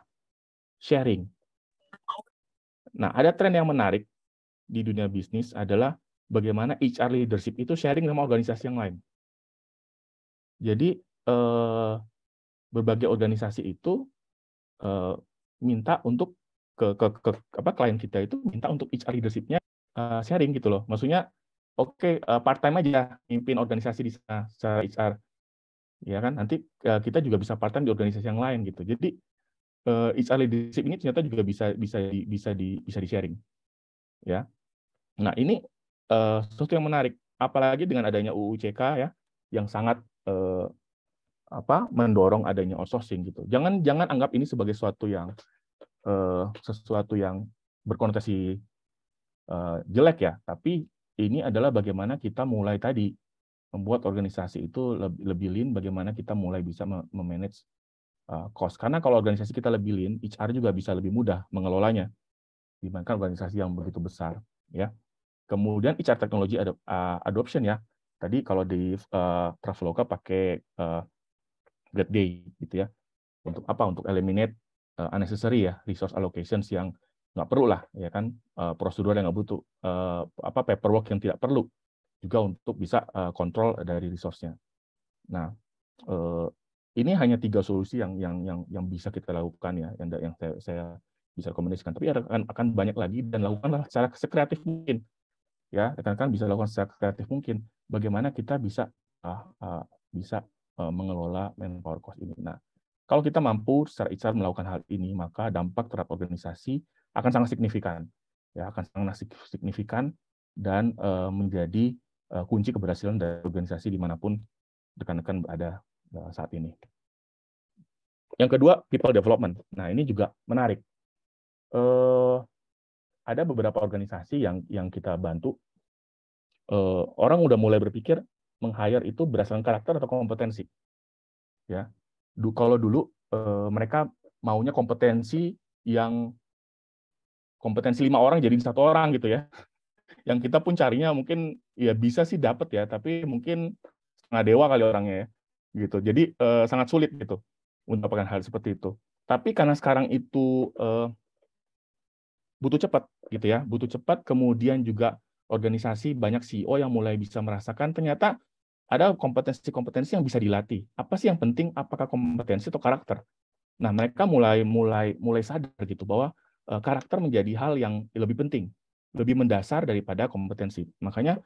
sharing. Nah, ada tren yang menarik di dunia bisnis adalah bagaimana HR leadership itu sharing sama organisasi yang lain. Jadi berbagai organisasi itu minta untuk ke klien kita itu minta untuk HR leadership-nya sharing gitu loh. Maksudnya oke, part time aja mimpin organisasi di sana secara HR. Ya kan, nanti kita juga bisa part time di organisasi yang lain gitu. Jadi HR leadership ini ternyata juga bisa di sharing. Ya. Nah, ini sesuatu yang menarik, apalagi dengan adanya UU CK ya, yang sangat mendorong adanya outsourcing gitu. Jangan anggap ini sebagai sesuatu yang berkonotasi jelek ya, tapi ini adalah bagaimana kita mulai tadi membuat organisasi itu lebih lean, bagaimana kita mulai bisa memanage cost. Karena kalau organisasi kita lebih lean, HR juga bisa lebih mudah mengelolanya dibandingkan organisasi yang begitu besar, ya. Kemudian HR teknologi adoption ya. Tadi kalau di Traveloka pakai Great Day gitu ya. Untuk apa? Untuk eliminate unnecessary ya resource allocations yang nggak perlu lah, ya kan, prosedur yang nggak butuh, paperwork yang tidak perlu, juga untuk bisa kontrol dari resource-nya. Nah, ini hanya 3 solusi yang bisa kita lakukan ya, yang saya bisa rekomendasikan. Tapi akan banyak lagi, dan lakukanlah secara sekreatif mungkin. Ya, rekan-rekan bisa lakukan secara kreatif mungkin. Bagaimana kita bisa mengelola manpower cost ini. Nah, kalau kita mampu secara HR melakukan hal ini, maka dampak terhadap organisasi akan sangat signifikan. Ya, akan sangat signifikan dan menjadi kunci keberhasilan dari organisasi dimanapun rekan-rekan berada saat ini. Yang kedua, people development. Nah, ini juga menarik. Ada beberapa organisasi yang kita bantu, orang udah mulai berpikir meng-hire itu berdasarkan karakter atau kompetensi. Ya, kalau dulu mereka maunya kompetensi 5 orang jadi 1 orang gitu ya. Yang kita pun carinya mungkin ya bisa sih dapat ya, tapi mungkin setengah dewa kali orangnya ya, gitu. Jadi sangat sulit gitu untuk mendapatkan hal seperti itu. Tapi karena sekarang itu butuh cepat gitu ya, butuh cepat, kemudian juga organisasi banyak CEO yang mulai bisa merasakan ternyata ada kompetensi-kompetensi yang bisa dilatih. Apa sih yang penting? Apakah kompetensi atau karakter? Nah, mereka mulai sadar gitu bahwa karakter menjadi hal yang lebih penting, lebih mendasar daripada kompetensi. Makanya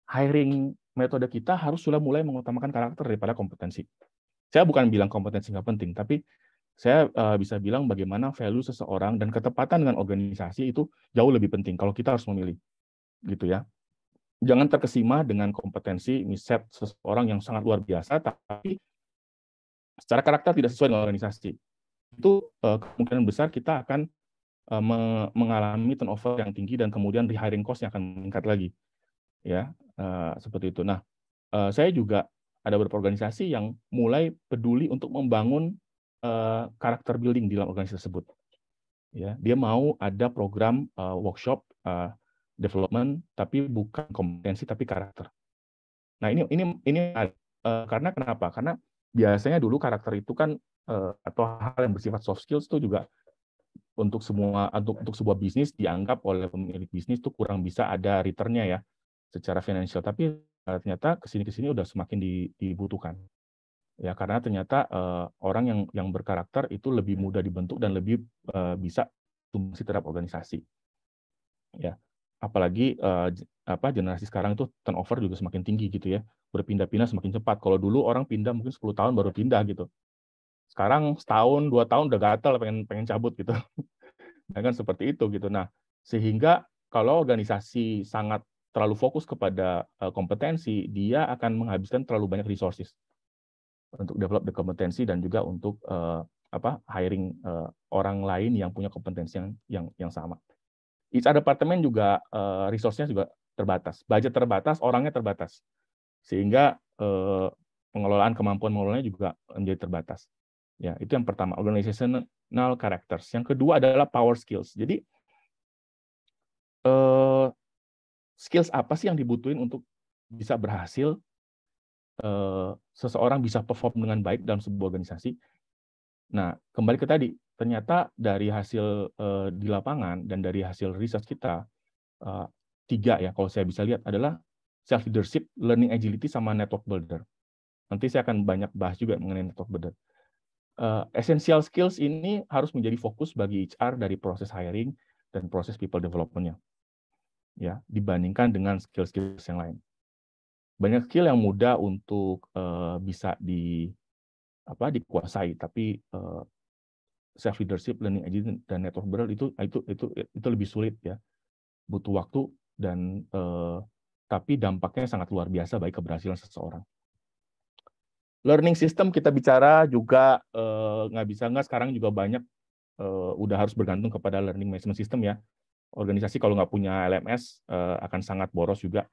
hiring metode kita harus sudah mulai mengutamakan karakter daripada kompetensi. Saya bukan bilang kompetensi nggak penting, tapi saya bisa bilang bagaimana value seseorang dan ketepatan dengan organisasi itu jauh lebih penting kalau kita harus memilih, gitu ya. Jangan terkesima dengan kompetensi misalnya seseorang yang sangat luar biasa, tapi secara karakter tidak sesuai dengan organisasi. Itu kemungkinan besar kita akan mengalami turnover yang tinggi dan kemudian rehiring cost-nya akan meningkat lagi, ya seperti itu. Nah, saya juga ada beberapa organisasi yang mulai peduli untuk membangun karakter building di dalam organisasi tersebut. Ya, dia mau ada program workshop development, tapi bukan kompetensi tapi karakter. Nah, ini karena kenapa? Karena biasanya dulu karakter itu kan atau hal yang bersifat soft skills itu juga untuk sebuah bisnis dianggap oleh pemilik bisnis itu kurang bisa ada return-nya ya secara finansial, tapi ternyata kesini udah semakin dibutuhkan. Ya, karena ternyata orang yang berkarakter itu lebih mudah dibentuk dan lebih bisa tumbuh terhadap organisasi. Ya, apalagi generasi sekarang itu turnover juga semakin tinggi gitu ya, berpindah-pindah semakin cepat. Kalau dulu orang pindah mungkin 10 tahun baru pindah gitu. Sekarang setahun, 2 tahun udah gatel pengen cabut gitu. Nah, kan seperti itu gitu. Nah, sehingga kalau organisasi sangat terlalu fokus kepada kompetensi, dia akan menghabiskan terlalu banyak resources untuk develop the kompetensi dan juga untuk hiring orang lain yang punya kompetensi yang sama. Each departemen juga resource-nya juga terbatas, budget terbatas, orangnya terbatas, sehingga pengelolaan kemampuan mengelolanya juga menjadi terbatas. Ya, itu yang pertama, organizational characters. Yang kedua adalah power skills. Jadi skills apa sih yang dibutuhin untuk bisa berhasil seseorang bisa perform dengan baik dalam sebuah organisasi? Nah, kembali ke tadi, ternyata dari hasil di lapangan dan dari hasil research kita, 3 ya, kalau saya bisa lihat adalah self leadership, learning agility, sama network builder. Nanti saya akan banyak bahas juga mengenai network builder. Essential skills ini harus menjadi fokus bagi HR dari proses hiring dan proses people development-nya, ya, dibandingkan dengan skill-skill yang lain. Banyak skill yang mudah untuk bisa dikuasai, tapi self leadership, learning agility, dan network builder itu lebih sulit ya, butuh waktu dan tapi dampaknya sangat luar biasa bagi keberhasilan seseorang. Learning system kita bicara juga nggak sekarang juga banyak udah harus bergantung kepada learning management system ya. Organisasi kalau nggak punya LMS akan sangat boros juga.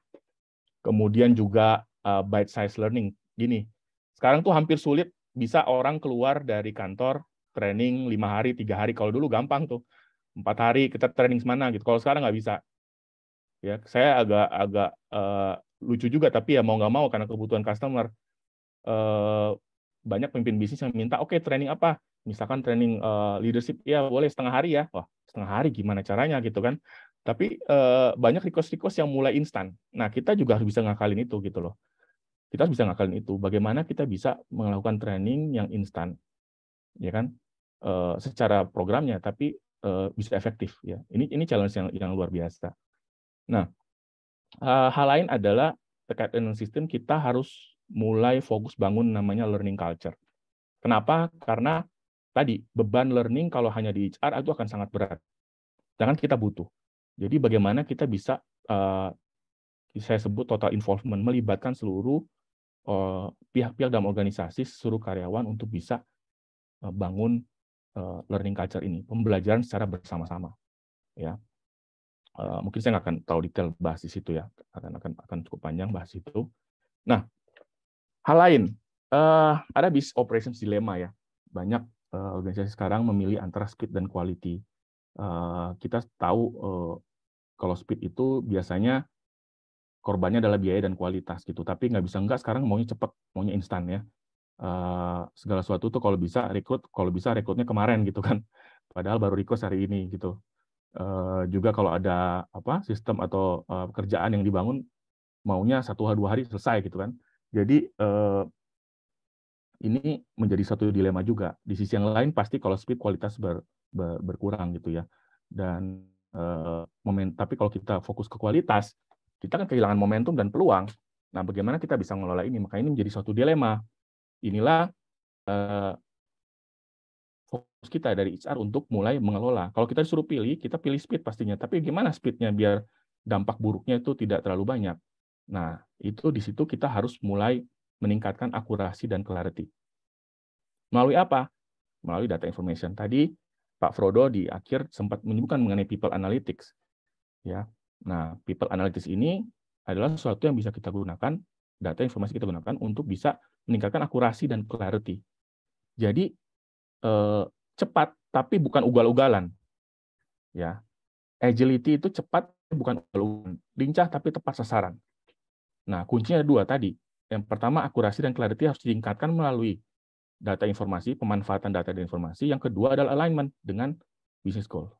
Kemudian juga bite size learning. Gini, sekarang tuh hampir sulit bisa orang keluar dari kantor training 5 hari, 3 hari. Kalau dulu gampang tuh, 4 hari kita training semana gitu. Kalau sekarang nggak bisa. Ya, saya agak lucu juga, tapi ya mau nggak mau karena kebutuhan customer. Banyak pemimpin bisnis yang minta, oke, training apa? Misalkan training leadership, ya boleh setengah hari ya. Wah, setengah hari gimana caranya gitu kan. Tapi banyak request-request yang mulai instan. Nah, kita juga harus bisa ngakalin itu gitu loh. Kita harus bisa ngakalin itu. Bagaimana kita bisa melakukan training yang instan, ya kan? Secara programnya, tapi bisa efektif ya. Ini challenge yang luar biasa. Nah, hal lain adalah terkait dengan sistem, kita harus mulai fokus bangun namanya learning culture. Kenapa? Karena tadi beban learning kalau hanya di HR itu akan sangat berat. Jangan kita butuh. Jadi bagaimana kita bisa saya sebut total involvement, melibatkan seluruh pihak-pihak dalam organisasi, seluruh karyawan untuk bisa bangun learning culture ini, pembelajaran secara bersama-sama. Ya, mungkin saya nggak akan terlalu detail bahas di situ ya, akan cukup panjang bahas itu. Nah, hal lain, ada business operations dilemma ya. Banyak organisasi sekarang memilih antara speed dan quality. Kita tahu kalau speed itu biasanya korbannya adalah biaya dan kualitas gitu. Tapi nggak sekarang maunya cepat, maunya instan ya. Segala sesuatu tuh kalau bisa rekrutnya kemarin gitu kan. Padahal baru request hari ini gitu. Juga kalau ada sistem atau pekerjaan yang dibangun maunya 1-2 hari selesai gitu kan. Jadi ini menjadi satu dilema juga. Di sisi yang lain pasti kalau speed kualitas berkurang gitu ya. Dan tapi kalau kita fokus ke kualitas, kita kan kehilangan momentum dan peluang. Nah, bagaimana kita bisa mengelola ini? Maka ini menjadi suatu dilema. Inilah fokus kita dari HR untuk mulai mengelola. Kalau kita disuruh pilih, kita pilih speed pastinya. Tapi gimana speednya biar dampak buruknya itu tidak terlalu banyak? Nah, itu di situ kita harus mulai meningkatkan akurasi dan clarity. Melalui apa? Melalui data information. Tadi Pak Frodo di akhir sempat menyebutkan mengenai people analytics. Ya. Nah, people analytics ini adalah sesuatu yang bisa kita gunakan, data informasi kita gunakan untuk bisa meningkatkan akurasi dan clarity. Jadi cepat tapi bukan ugal-ugalan. Ya. Agility itu cepat bukan ugal-ugalan, lincah tapi tepat sasaran. Nah, kuncinya ada dua tadi. Yang pertama, akurasi dan clarity harus ditingkatkan melalui data informasi, pemanfaatan data dan informasi. Yang kedua adalah alignment dengan business goal.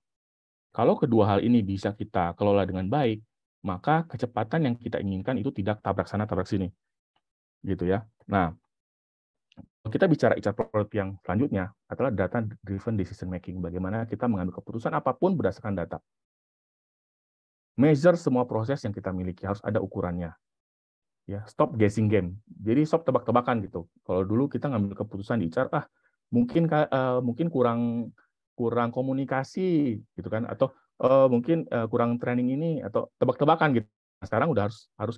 Kalau kedua hal ini bisa kita kelola dengan baik, maka kecepatan yang kita inginkan itu tidak tabrak sana, tabrak sini. Gitu ya. Nah, kalau kita bicara HR product yang selanjutnya adalah data-driven decision making. Bagaimana kita mengambil keputusan apapun berdasarkan data. Measure semua proses yang kita miliki, harus ada ukurannya. Ya, stop guessing game. Jadi stop tebak-tebakan gitu. Kalau dulu kita ngambil keputusan di HR, mungkin kurang komunikasi gitu kan, atau mungkin kurang training ini, atau tebak-tebakan gitu. Nah, sekarang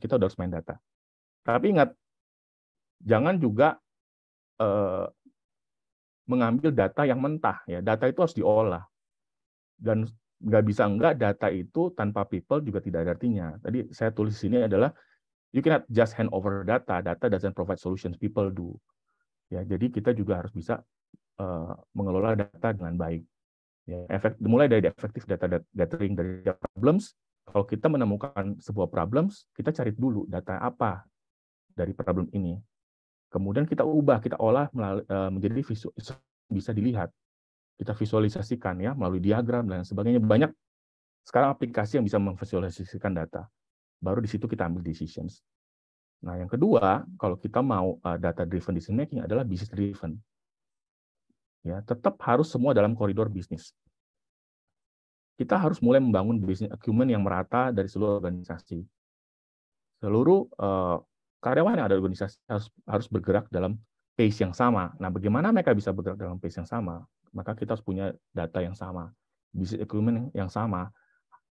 kita udah harus main data. Tapi ingat, jangan juga mengambil data yang mentah ya. Data itu harus diolah. Dan nggak bisa data itu tanpa people juga tidak ada artinya. Tadi saya tulis di sini adalah you cannot just hand over data. Data doesn't provide solutions, people do. Ya, jadi kita juga harus bisa mengelola data dengan baik. Ya, mulai dari efektif data gathering dari problems. Kalau kita menemukan sebuah problems, kita cari dulu data apa dari problem ini. Kemudian kita ubah, kita olah menjadi bisa dilihat. Kita visualisasikan ya melalui diagram dan sebagainya. Banyak sekarang aplikasi yang bisa memvisualisasikan data. Baru di situ kita ambil decisions. Nah, yang kedua, kalau kita mau data driven decision making adalah business driven. Ya, tetap harus semua dalam koridor bisnis. Kita harus mulai membangun business acumen yang merata dari seluruh organisasi. Seluruh karyawan yang ada di organisasi harus bergerak dalam pace yang sama. Nah, bagaimana mereka bisa bergerak dalam pace yang sama? Maka kita harus punya data yang sama, business acumen yang sama.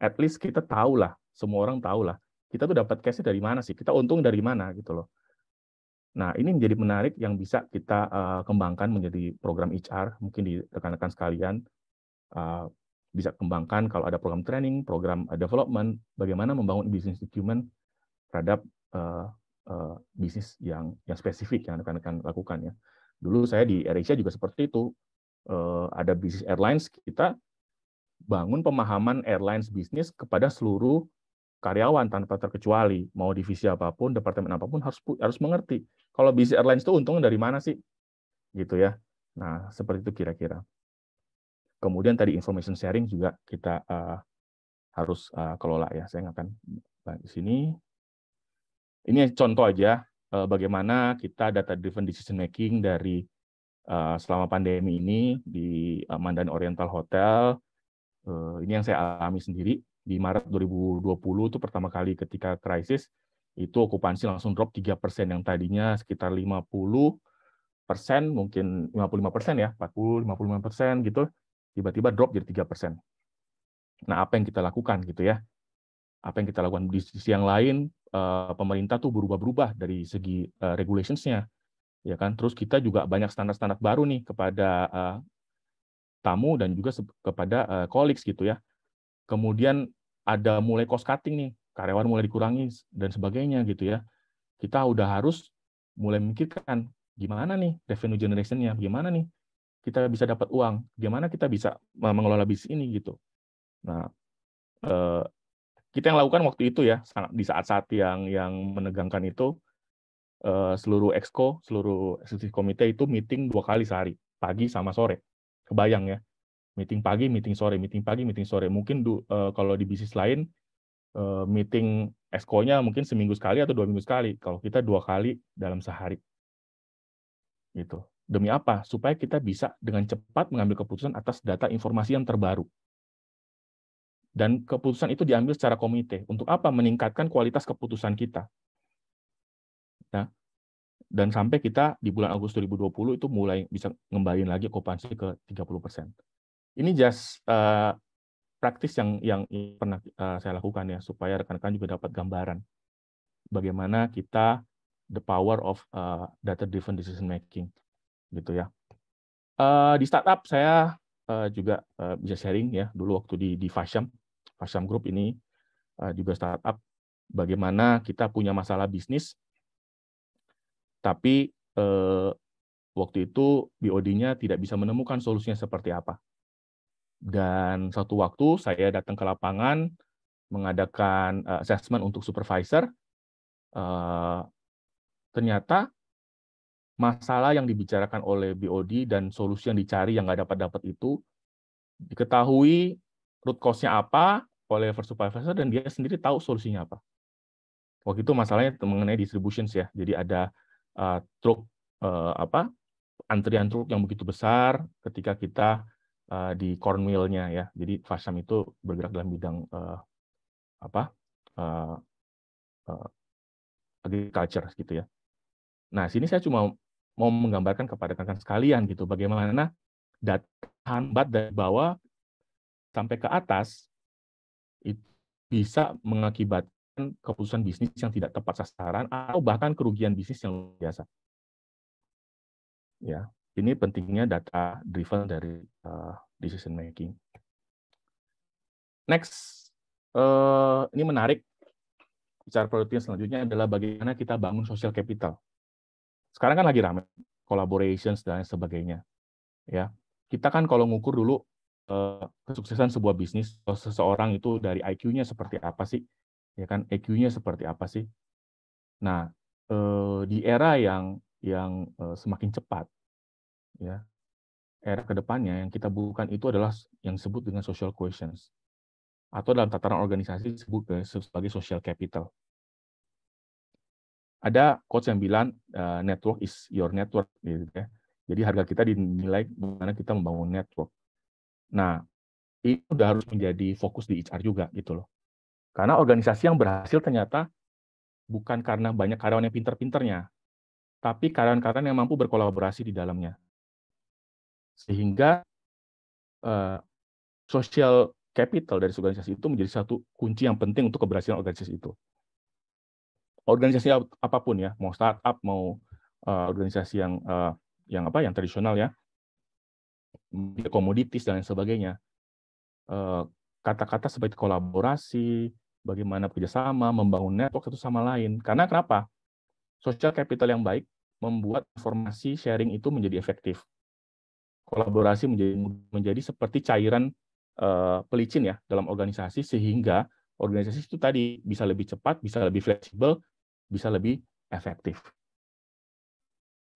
At least kita tahulah, semua orang tahulah, kita tuh dapat cash dari mana sih? Kita untung dari mana gitu loh. Nah, ini menjadi menarik yang bisa kita kembangkan menjadi program HR, mungkin di rekan-rekan sekalian. Bisa kembangkan kalau ada program training, program development, bagaimana membangun business acumen terhadap bisnis yang spesifik yang rekan-rekan lakukan ya. Dulu saya di AirAsia juga seperti itu. Ada bisnis airlines, kita bangun pemahaman airlines bisnis kepada seluruh karyawan tanpa terkecuali, mau divisi apapun, departemen apapun harus mengerti. Kalau bisnis airlines itu untungnya dari mana sih? Gitu ya. Nah, seperti itu kira-kira. Kemudian tadi information sharing juga kita harus kelola ya. Saya akan di sini. Ini contoh aja bagaimana kita data driven decision making dari selama pandemi ini di Mandarin Oriental Hotel. Ini yang saya alami sendiri di Maret 2020 itu pertama kali ketika krisis itu okupansi langsung drop 3%, yang tadinya sekitar 50%, mungkin 55% ya, 40-55% gitu, tiba-tiba drop jadi 3%. Nah, apa yang kita lakukan gitu ya? Apa yang kita lakukan di sisi yang lain, pemerintah tuh berubah-berubah dari segi regulations-nya, ya kan? Terus kita juga banyak standar-standar baru nih kepada tamu dan juga kepada colleagues gitu ya. Kemudian ada mulai cost cutting nih, karyawan mulai dikurangi dan sebagainya gitu ya. Kita udah harus mulai memikirkan gimana nih revenue generation-nya, gimana nih kita bisa dapat uang, gimana kita bisa mengelola bisnis ini gitu. Nah, kita yang lakukan waktu itu ya, di saat-saat yang menegangkan itu, seluruh exco, seluruh eksekutif komite itu meeting 2 kali sehari, pagi sama sore. Kebayang ya, meeting pagi, meeting sore, meeting pagi, meeting sore. Mungkin kalau di bisnis lain, meeting exco-nya mungkin seminggu sekali atau 2 minggu sekali. Kalau kita 2 kali dalam sehari. Gitu. Demi apa? Supaya kita bisa dengan cepat mengambil keputusan atas data informasi yang terbaru. Dan keputusan itu diambil secara komite. Untuk apa? Meningkatkan kualitas keputusan kita. Nah, dan sampai kita di bulan Agustus 2020 itu mulai bisa ngembaliin lagi okupansi ke 30%. Ini just praktis yang pernah saya lakukan ya, supaya rekan-rekan juga dapat gambaran bagaimana kita the power of data-driven decision making, gitu ya. Di startup saya juga bisa sharing ya, dulu waktu di Fasham Group ini juga startup, bagaimana kita punya masalah bisnis, tapi waktu itu BOD-nya tidak bisa menemukan solusinya seperti apa. Dan suatu waktu saya datang ke lapangan, mengadakan assessment untuk supervisor, ternyata masalah yang dibicarakan oleh BOD dan solusi yang dicari yang nggak dapat itu, diketahui root cause-nya apa oleh supervisor dan dia sendiri tahu solusinya apa. Waktu itu masalahnya mengenai distributions ya, jadi ada truk antrian truk yang begitu besar ketika kita di cornmeal-nya ya. Jadi Fasham itu bergerak dalam bidang agriculture gitu ya. Nah, sini saya cuma mau menggambarkan kepada rekan-rekan sekalian gitu bagaimana data hambat dari bawah sampai ke atas itu bisa mengakibatkan keputusan bisnis yang tidak tepat sasaran atau bahkan kerugian bisnis yang luar biasa. Ya, ini pentingnya data driven dari decision making. Next, ini menarik. Bicara prioritas selanjutnya adalah bagaimana kita bangun social capital. Sekarang kan lagi ramai collaborations dan sebagainya. Ya, kita kan kalau ngukur dulu kesuksesan sebuah bisnis, seseorang itu dari IQ-nya seperti apa sih? Ya kan, EQ-nya seperti apa sih? Nah, di era yang semakin cepat, ya, era kedepannya yang kita butuhkan itu adalah yang disebut dengan social cohesions, atau dalam tataran organisasi disebut sebagai social capital. Ada quotes yang bilang network is your network, gitu ya. Jadi harga kita dinilai bagaimana kita membangun network. Nah, itu udah harus menjadi fokus di HR juga gitu loh. Karena organisasi yang berhasil ternyata bukan karena banyak karyawan yang pinter-pinternya, tapi karyawan-karyawan yang mampu berkolaborasi di dalamnya. Sehingga social capital dari organisasi itu menjadi satu kunci yang penting untuk keberhasilan organisasi itu. Organisasi apapun ya, mau startup, mau organisasi yang tradisional ya, komoditis dan lain sebagainya. Kata-kata seperti kolaborasi, bagaimana kerjasama, membangun network satu sama lain. Karena kenapa? Social capital yang baik membuat informasi sharing itu menjadi efektif. Kolaborasi menjadi seperti cairan pelicin ya dalam organisasi, sehingga organisasi itu tadi bisa lebih cepat, bisa lebih fleksibel, bisa lebih efektif.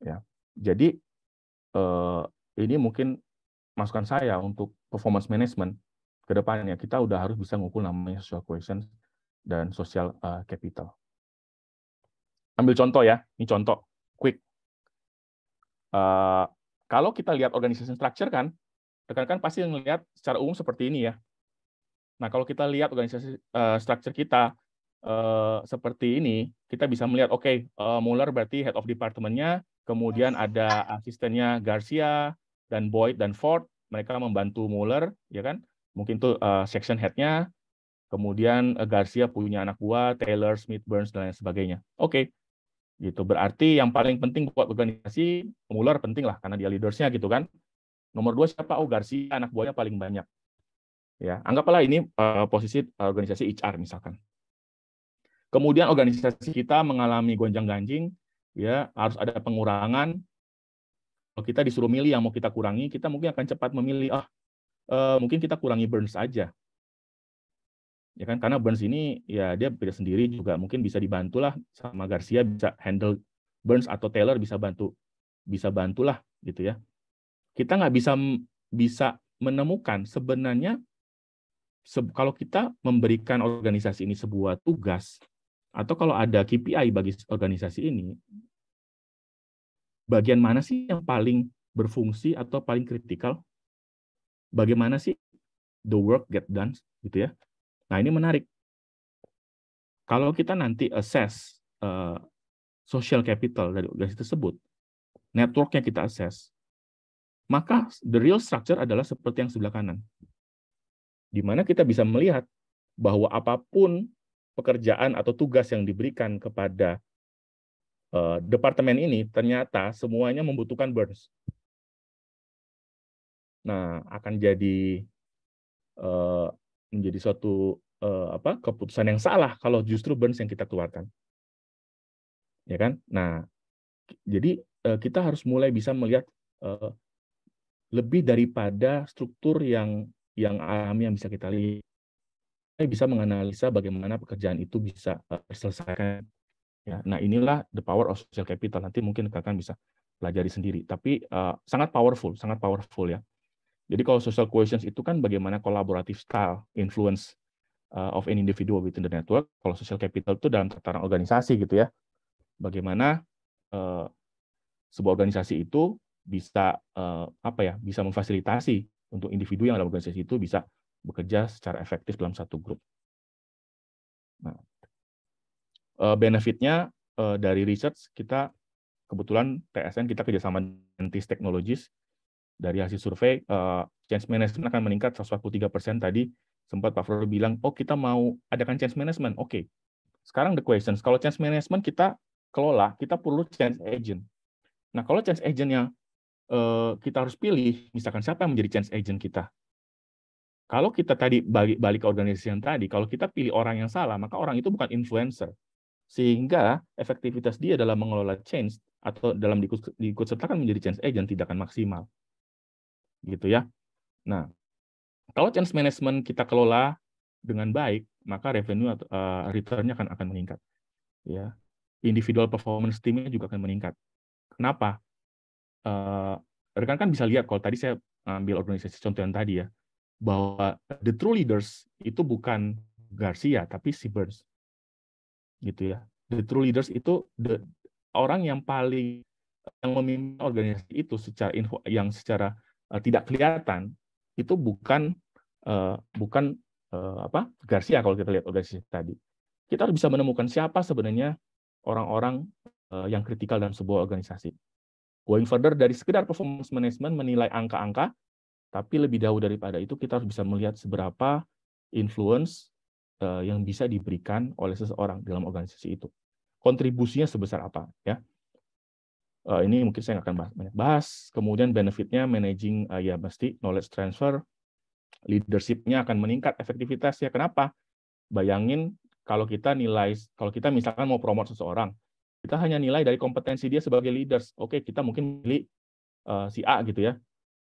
Ya, jadi ini mungkin masukan saya untuk performance management ke depannya. Kita udah harus bisa ngukur namanya social cohesion dan social capital. Ambil contoh ya, ini contoh quick. Kalau kita lihat organization structure kan, rekan-rekan pasti melihat secara umum seperti ini ya. Nah, kalau kita lihat organisasi structure kita seperti ini, kita bisa melihat, oke, Muller berarti head of department-nya, kemudian ada asistennya Garcia, dan Boyd, dan Ford, mereka membantu Muller, ya kan? Mungkin tuh section head-nya, kemudian Garcia punya anak buah, Taylor, Smith, Burns, dan lain sebagainya. Oke, gitu. Berarti yang paling penting buat organisasi, Muller penting lah, karena dia leaders-nya gitu kan. Nomor 2 siapa? Oh, Garcia, anak buahnya paling banyak. Ya, anggaplah ini posisi organisasi HR misalkan. Kemudian organisasi kita mengalami gonjang-ganjing, ya harus ada pengurangan. Kalau kita disuruh milih yang mau kita kurangi, kita mungkin akan cepat memilih, mungkin kita kurangi Burns aja, ya kan? Karena Burns ini ya dia beda sendiri juga, mungkin bisa dibantulah sama Garcia, bisa handle Burns, atau Taylor bisa bantulah gitu ya. Kita nggak bisa menemukan sebenarnya kalau kita memberikan organisasi ini sebuah tugas, atau kalau ada KPI bagi organisasi ini, bagian mana sih yang paling berfungsi atau paling kritikal? Bagaimana sih the work get done, gitu ya? Nah, ini menarik. Kalau kita nanti assess social capital dari organisasi tersebut, network-nya kita assess, maka the real structure adalah seperti yang sebelah kanan, di mana kita bisa melihat bahwa apapun pekerjaan atau tugas yang diberikan kepada departemen ini, ternyata semuanya membutuhkan burns. Nah, akan jadi menjadi suatu keputusan yang salah kalau justru burns yang kita keluarkan, ya kan? Nah, jadi kita harus mulai bisa melihat lebih daripada struktur yang alami yang bisa kita lihat. Kita bisa menganalisa bagaimana pekerjaan itu bisa diselesaikan. Ya, nah, inilah the power of social capital. Nanti mungkin kalian bisa pelajari sendiri. Tapi sangat powerful ya. Jadi kalau social cohesion itu kan bagaimana collaborative style, influence of an individual within the network. Kalau social capital itu dalam tataran organisasi gitu ya. Bagaimana sebuah organisasi itu bisa bisa memfasilitasi untuk individu yang dalam organisasi itu bisa bekerja secara efektif dalam satu grup. Nah, benefitnya dari research kita kebetulan TSN kita kerjasama dengan TIS Technologies. Dari hasil survei, change management akan meningkat 143% tadi. Sempat Pak Frodo bilang, oh kita mau adakan change management. Oke. Sekarang the questions, kalau change management kita kelola, kita perlu change agent. Nah, kalau change agent-nya kita harus pilih, misalkan siapa yang menjadi change agent kita. Kalau kita tadi balik ke organisasi yang tadi, kalau kita pilih orang yang salah, maka orang itu bukan influencer. Sehingga efektivitas dia dalam mengelola change atau dalam diikut-sertakan menjadi change agent tidak akan maksimal. Gitu ya. Nah, kalau change management kita kelola dengan baik, maka revenue atau return-nya akan meningkat. Ya, individual performance team-nya juga akan meningkat. Kenapa? Rekan kan bisa lihat kalau tadi saya ambil organisasi contoh yang tadi ya, bahwa the true leaders itu bukan Garcia tapi si Burns, gitu ya. The true leaders itu orang yang paling memimpin organisasi itu secara tidak kelihatan itu bukan Garcia kalau kita lihat organisasi tadi. Kita harus bisa menemukan siapa sebenarnya orang-orang yang kritikal dalam sebuah organisasi. Going further dari sekedar performance management menilai angka-angka, tapi lebih jauh daripada itu kita harus bisa melihat seberapa influence yang bisa diberikan oleh seseorang dalam organisasi itu. Kontribusinya sebesar apa ya? Ini mungkin saya nggak akan banyak bahas. Kemudian benefitnya managing ya mesti knowledge transfer, leadership-nya akan meningkat efektivitasnya. Kenapa? Bayangin kalau kita misalkan mau promote seseorang, kita hanya nilai dari kompetensi dia sebagai leaders. Oke, kita mungkin pilih si A gitu ya.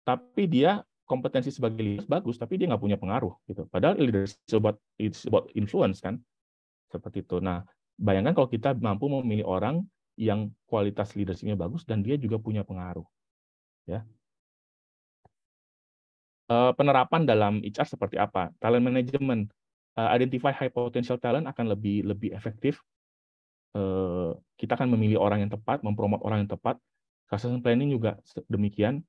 Tapi dia kompetensi sebagai leaders bagus, tapi dia nggak punya pengaruh gitu. Padahal leadership it's about influence kan. Seperti itu. Nah, bayangkan kalau kita mampu memilih orang yang kualitas leadership-nya bagus dan dia juga punya pengaruh. Ya. Penerapan dalam HR seperti apa? Talent management, identify high potential talent akan lebih efektif. Kita akan memilih orang yang tepat, mempromot orang yang tepat. Succession planning juga demikian.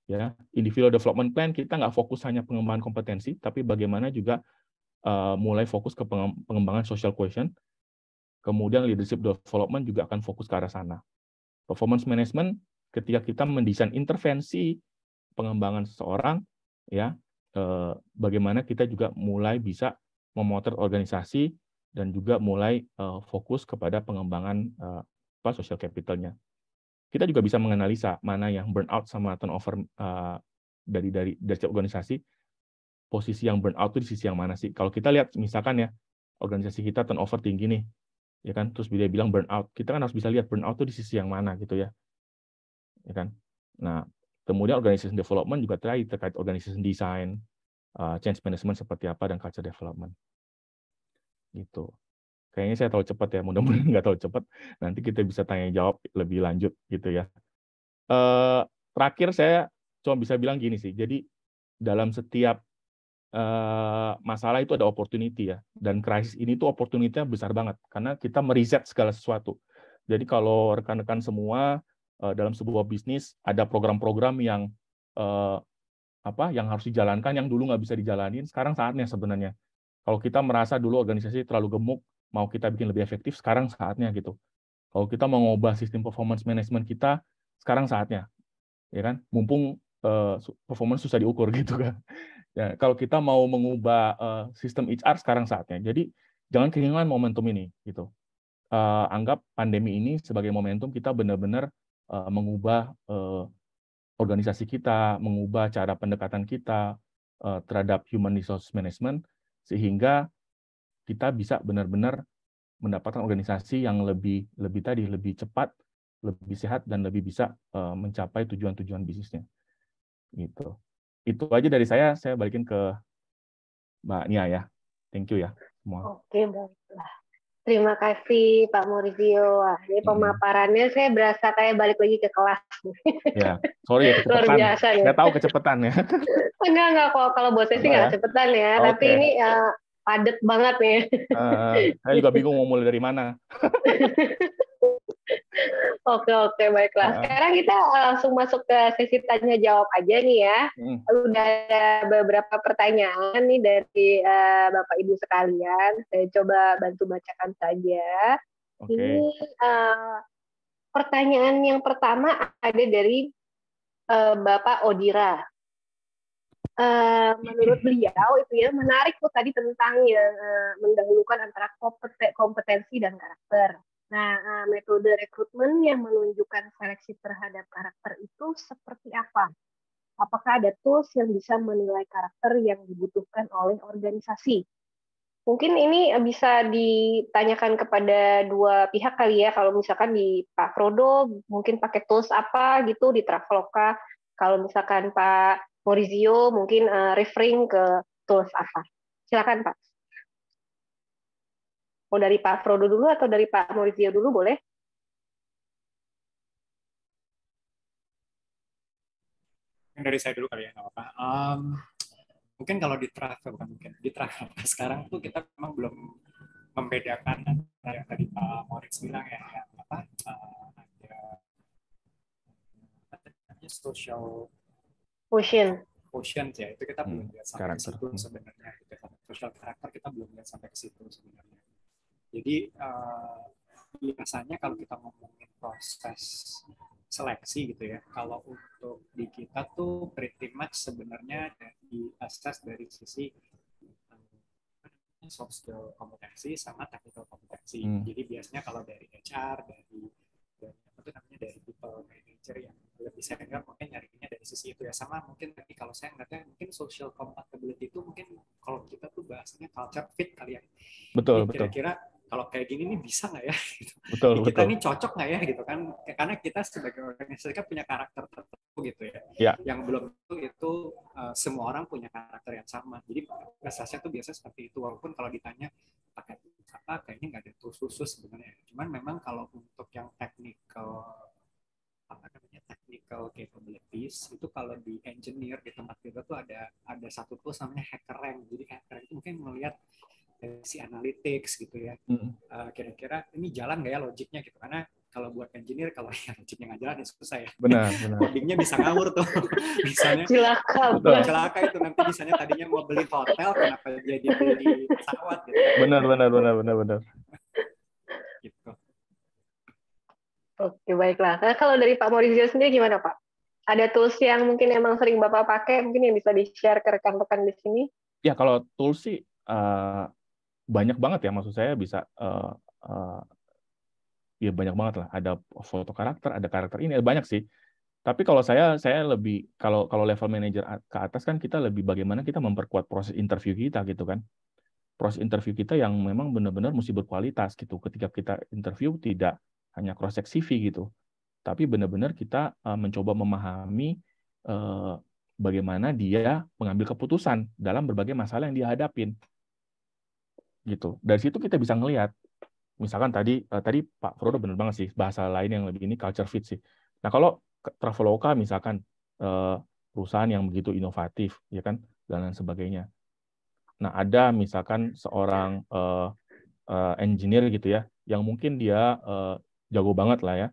Ya, individual development plan kita nggak fokus hanya pengembangan kompetensi, tapi bagaimana juga mulai fokus ke pengembangan social cohesion. Kemudian leadership development juga akan fokus ke arah sana. Performance management ketika kita mendesain intervensi pengembangan seseorang, ya bagaimana kita juga mulai bisa memotret organisasi dan juga mulai fokus kepada pengembangan social capital-nya. Kita juga bisa menganalisa mana yang burnout sama turnover dari organisasi. Posisi yang burnout itu di sisi yang mana sih? Kalau kita lihat misalkan ya organisasi kita turnover tinggi nih, ya kan, terus dia bilang burnout, kita kan harus bisa lihat burnout itu di sisi yang mana gitu ya kan. Nah, kemudian organization development juga terkait organization design, change management seperti apa, dan culture development gitu. Kayaknya saya terlalu cepat ya, mudah-mudahan nggak terlalu cepat, nanti kita bisa tanya jawab lebih lanjut gitu ya. Terakhir saya cuma bisa bilang gini sih, jadi dalam setiap masalah itu ada opportunity ya, dan krisis ini tuh opportunity-nya besar banget karena kita meriset segala sesuatu. Jadi kalau rekan-rekan semua dalam sebuah bisnis ada program-program yang yang harus dijalankan yang dulu nggak bisa dijalanin, sekarang saatnya sebenarnya. Kalau kita merasa dulu organisasi terlalu gemuk, mau kita bikin lebih efektif, sekarang saatnya gitu. Kalau kita mau ngubah sistem performance management kita, sekarang saatnya, ya kan? Mumpung performance susah diukur gitu kan. Ya, kalau kita mau mengubah sistem HR, sekarang saatnya. Jadi jangan kehilangan momentum ini gitu. Anggap pandemi ini sebagai momentum kita benar-benar mengubah organisasi kita, mengubah cara pendekatan kita terhadap human resource management, sehingga kita bisa benar-benar mendapatkan organisasi yang lebih cepat, lebih sehat, dan lebih bisa mencapai tujuan-tujuan bisnisnya. Gitu. Itu aja dari saya balikin ke Mbak Nia ya. Thank you ya semua. Oke, baiklah. Terima kasih Pak Maurizio. Wah, ini pemaparannya saya berasa kayak balik lagi ke kelas. Ya, sorry ya kecepatan. Luar biasa nih. Nggak tahu kecepatan ya. Enggak kok. Kalau buat saya sih nggak kecepatan ya. Okay. Tapi ini padat banget nih. Saya juga bingung mau mulai dari mana. Oke, baiklah. Sekarang kita langsung masuk ke sesi tanya jawab aja nih ya. Udah ada beberapa pertanyaan nih dari Bapak Ibu sekalian. Saya coba bantu bacakan saja. Okay. Ini pertanyaan yang pertama ada dari Bapak Odira. Menurut beliau itu ya menarik tuh tadi tentang yang mendahulukan antara kompetensi dan karakter. Nah, metode rekrutmen yang menunjukkan seleksi terhadap karakter itu seperti apa? Apakah ada tools yang bisa menilai karakter yang dibutuhkan oleh organisasi? Mungkin ini bisa ditanyakan kepada dua pihak kali ya. Kalau misalkan di Pak Frodo, mungkin pakai tools apa gitu di Traveloka. Kalau misalkan Pak Maurizio, mungkin referring ke tools apa. Silakan Pak. Mau dari Pak Frodo dulu atau dari Pak Maurizio dulu boleh? Dari saya dulu kali ya, nggak apa-apa. Mungkin kalau di travel, sekarang tuh kita memang belum membedakan antara yang tadi Pak Moritz bilang ya, ada social quotient ya, itu kita belum lihat sampai ke situ sebenarnya. Social karakter kita belum lihat sampai ke situ sebenarnya. Jadi biasanya kalau kita ngomongin proses seleksi gitu ya, kalau untuk di kita tuh pretty much sebenarnya di-assess dari sisi soft skill kompetensi sama technical kompetensi. Jadi biasanya kalau dari HR, dari people manager yang lebih senior mungkin nyarinya dari sisi itu ya, sama mungkin tadi kalau saya ngeliatnya mungkin social compatibility itu mungkin kalau kita tuh bahasanya culture fit kali ya. Betul. Kira-kira kalau kayak gini nih bisa nggak ya? Gitu. Betul. Kita ini cocok nggak ya gitu kan? Karena kita sebagai organisasi kan punya karakter tertentu gitu ya. Yang belum itu semua orang punya karakter yang sama. Jadi prosesnya tuh biasa seperti itu. Walaupun kalau ditanya pakai apa, kayaknya nggak ada tools khusus sebenarnya. Cuman memang kalau untuk yang technical capabilities itu kalau di engineer di tempat kita tuh ada satu tools namanya HackerRank. Jadi HackerRank itu mungkin melihat dari si analytics gitu ya, kira-kira ini jalan nggak ya logiknya gitu, karena kalau buat engineer kalau yang logiknya nggak jalan ya susah ya. Benar. Codingnya bisa ngawur tuh. Misalnya celaka itu nanti misalnya tadinya mau beli hotel kenapa jadi beli pesawat gitu. Benar. Gitu. Oke, baiklah. Nah, kalau dari Pak Maurizio sendiri gimana Pak? Ada tools yang mungkin emang sering Bapak pakai, mungkin yang bisa di-share ke rekan-rekan di sini? Ya, kalau tools sih banyak banget ya, maksud saya bisa ya banyak banget lah. Ada foto karakter, ada karakter ini, banyak sih. Tapi kalau saya lebih kalau level manager ke atas kan kita lebih bagaimana kita memperkuat proses interview kita gitu kan. Proses interview kita yang memang benar-benar mesti berkualitas gitu. Ketika kita interview tidak hanya cross check CV gitu, tapi benar-benar kita mencoba memahami bagaimana dia mengambil keputusan dalam berbagai masalah yang dia hadapin. Gitu. Dari situ kita bisa ngelihat, misalkan tadi Pak Frodo benar banget sih, bahasa lain yang lebih ini culture fit sih. Nah kalau Traveloka misalkan perusahaan yang begitu inovatif, ya kan, dan lain sebagainya. Nah ada misalkan seorang engineer gitu ya, yang mungkin dia jago banget lah ya,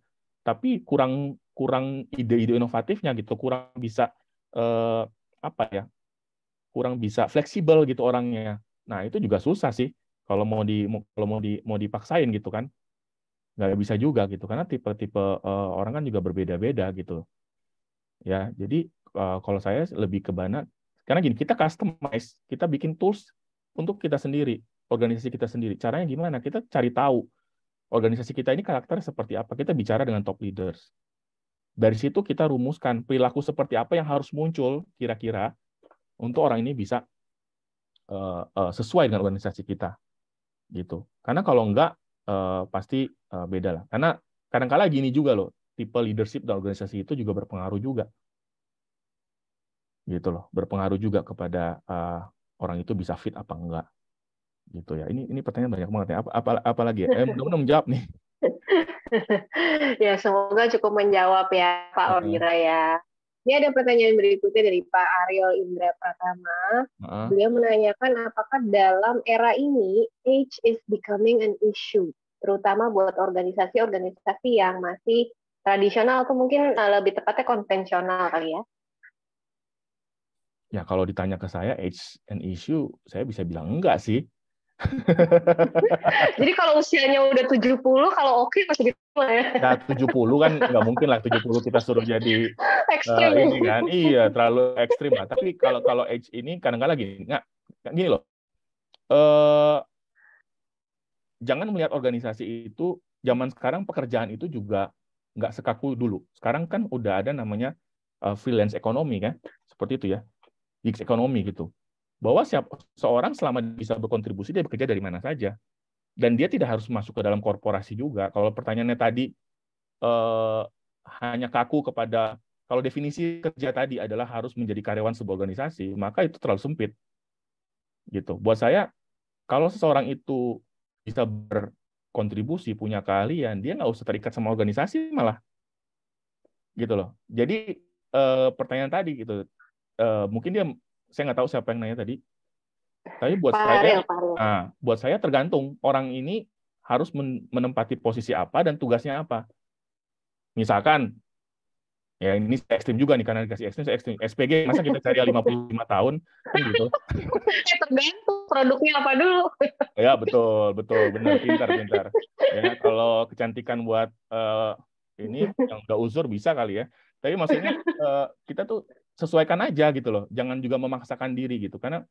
tapi kurang kurang ide-ide inovatifnya gitu, kurang bisa apa ya, kurang bisa fleksibel gitu orangnya. Nah itu juga susah sih kalau mau dipaksain gitu kan, nggak bisa juga gitu karena tipe-tipe orang kan juga berbeda-beda gitu ya. Jadi kalau saya lebih ke mana, karena gini, kita customize, kita bikin tools untuk kita sendiri, organisasi kita sendiri. Caranya gimana? Kita cari tahu organisasi kita ini karakter seperti apa. Kita bicara dengan top leaders. Dari situ kita rumuskan perilaku seperti apa yang harus muncul kira-kira untuk orang ini bisa sesuai dengan organisasi kita gitu. Karena kalau enggak pasti beda lah. Karena kadang-kala gini juga loh, tipe leadership dan organisasi itu juga berpengaruh juga gitu loh, berpengaruh juga kepada orang itu bisa fit apa enggak gitu ya. Ini pertanyaan banyak banget ya. Apa lagi ya? Mudah-mudahan menjawab nih. Ya, semoga cukup menjawab ya Pak Lodira ya. Ini ada pertanyaan berikutnya dari Pak Ariel Indra Pratama. Beliau menanyakan apakah dalam era ini age is becoming an issue, terutama buat organisasi-organisasi yang masih tradisional atau mungkin lebih tepatnya konvensional kali ya. Ya kalau ditanya ke saya age an issue, saya bisa bilang enggak sih. Jadi kalau usianya udah 70, kalau oke masih diterima ya. Nah, 70 kan nggak mungkin lah 70 kita suruh jadi ini kan. Iya, terlalu ekstrim lah. Tapi kalau age ini kadang-kadang gini loh. Jangan melihat organisasi itu, zaman sekarang pekerjaan itu juga nggak sekaku dulu. Sekarang kan udah ada namanya freelance ekonomi kan. Seperti itu ya. Gigs ekonomi gitu. Bahwa seorang selama bisa berkontribusi, dia bekerja dari mana saja. Dan dia tidak harus masuk ke dalam korporasi juga. Kalau pertanyaannya tadi hanya kaku kepada, kalau definisi kerja tadi adalah harus menjadi karyawan sebuah organisasi, maka itu terlalu sempit. Gitu. Buat saya, kalau seseorang itu bisa berkontribusi, punya keahlian, dia nggak usah terikat sama organisasi malah. Gitu loh. Jadi pertanyaan tadi gitu, mungkin saya nggak tahu siapa yang nanya tadi. Tapi buat saya tergantung orang ini harus menempati posisi apa dan tugasnya apa. Misalkan, ya ini ekstrim juga nih karena dikasih ekstrim. SPG masa kita cari 55 tahun kan gitu. Tergantung produknya apa dulu. Ya betul benar, pintar. Ya kalau kecantikan buat ini yang udah uzur bisa kali ya. Tapi maksudnya kita tuh sesuaikan aja gitu loh. Jangan juga memaksakan diri gitu karena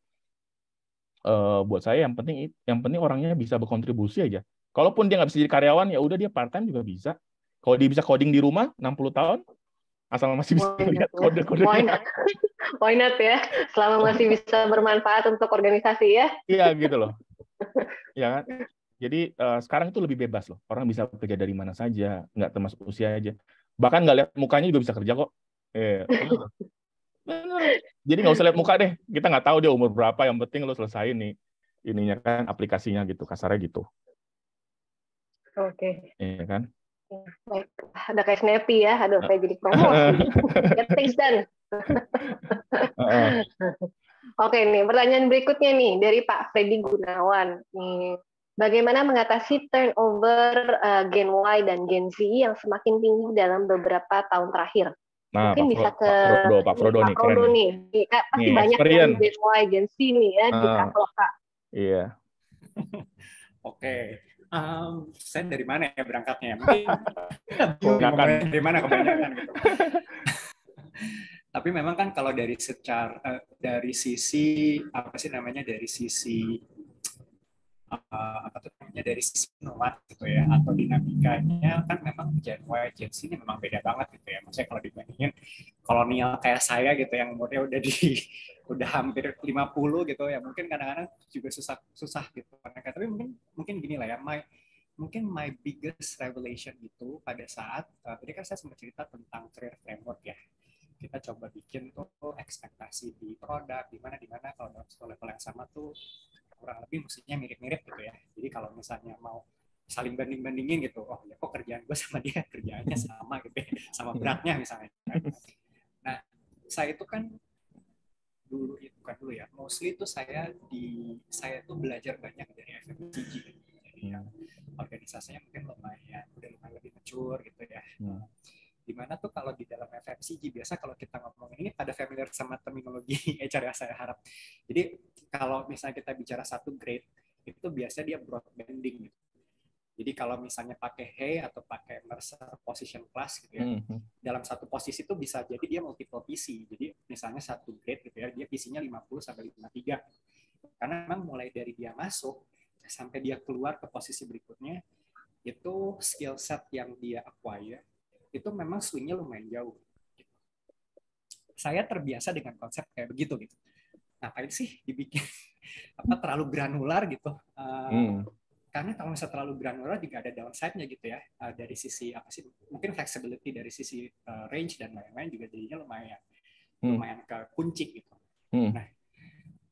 buat saya yang penting orangnya bisa berkontribusi aja. Kalaupun dia nggak bisa jadi karyawan, ya udah dia part time juga bisa. Kalau dia bisa coding di rumah 60 tahun, asal masih bisa lihat kode-kode. Why not ya? Selama masih bisa bermanfaat untuk organisasi ya. Iya gitu loh. Ya kan? Jadi sekarang itu lebih bebas loh. Orang bisa bekerja dari mana saja, nggak termasuk usia aja. Bahkan nggak lihat mukanya juga bisa kerja kok. Jadi nggak usah lihat muka deh. Kita nggak tahu dia umur berapa. Yang penting lo selesaiin nih ininya kan, aplikasinya gitu, kasarnya gitu. Oke. Iya kan? Baik. Ada kayak Snappy ya. Aduh, saya jadi promosi. Get things done. Oke nih, pertanyaan berikutnya nih dari Pak Freddy Gunawan. Nih, bagaimana mengatasi turnover Gen Y dan Gen Z yang semakin tinggi dalam beberapa tahun terakhir? Nah, mungkin bisa ke Pak Frodo nih. Pasti banyak yang Gen Y, Gen Z nih ya di Kaploka, Kak. Iya. Oke. Saya dari mana ya berangkatnya? Mungkin dari mana kebanyakan gitu. Tapi memang kan kalau dari sisi apa sih namanya, dari sisi dari sisi nuansa gitu ya, atau dinamikanya kan memang Gen Y, Gen Z ini memang beda banget gitu ya. Maksudnya kalau dibandingin kolonial kayak saya gitu yang umurnya udah hampir 50 gitu ya, mungkin kadang-kadang juga susah gitu mereka. Tapi mungkin gini lah ya, mungkin my biggest revelation itu pada saat tadi kan saya sempat cerita tentang career framework ya. Kita coba bikin tuh ekspektasi di produk di mana kalau dalam level yang sama tuh kurang lebih mestinya mirip-mirip gitu ya. Jadi kalau misalnya mau saling banding-bandingin gitu, oh ya kok kerjaan gue sama dia kerjaannya sama gitu ya, sama beratnya misalnya. Nah, saya itu kan bukan dulu ya, mostly itu saya tuh belajar banyak dari FMCG. Jadi yang organisasinya mungkin udah lumayan lebih mature gitu ya. Dimana tuh kalau di dalam FMCG biasa kalau kita ngomongin ini pada familiar sama terminologi HR ya saya harap. Jadi kalau misalnya kita bicara satu grade itu biasanya dia broad banding gitu. Jadi kalau misalnya pakai Hay atau pakai Mercer Position Class gitu ya, dalam satu posisi itu bisa jadi dia multiple PC. Jadi misalnya satu grade gitu ya, dia PC-nya 50 sampai 53. Karena memang mulai dari dia masuk sampai dia keluar ke posisi berikutnya, itu skill set yang dia acquire itu memang swing-nya lumayan jauh. Saya terbiasa dengan konsep kayak begitu gitu. Ngapain sih dibikin terlalu granular gitu? Karena kalau misalnya terlalu granular juga ada downside-nya gitu ya, dari sisi apa sih, mungkin flexibility dari sisi range dan lain-lain juga jadinya lumayan ke kunci gitu. Nah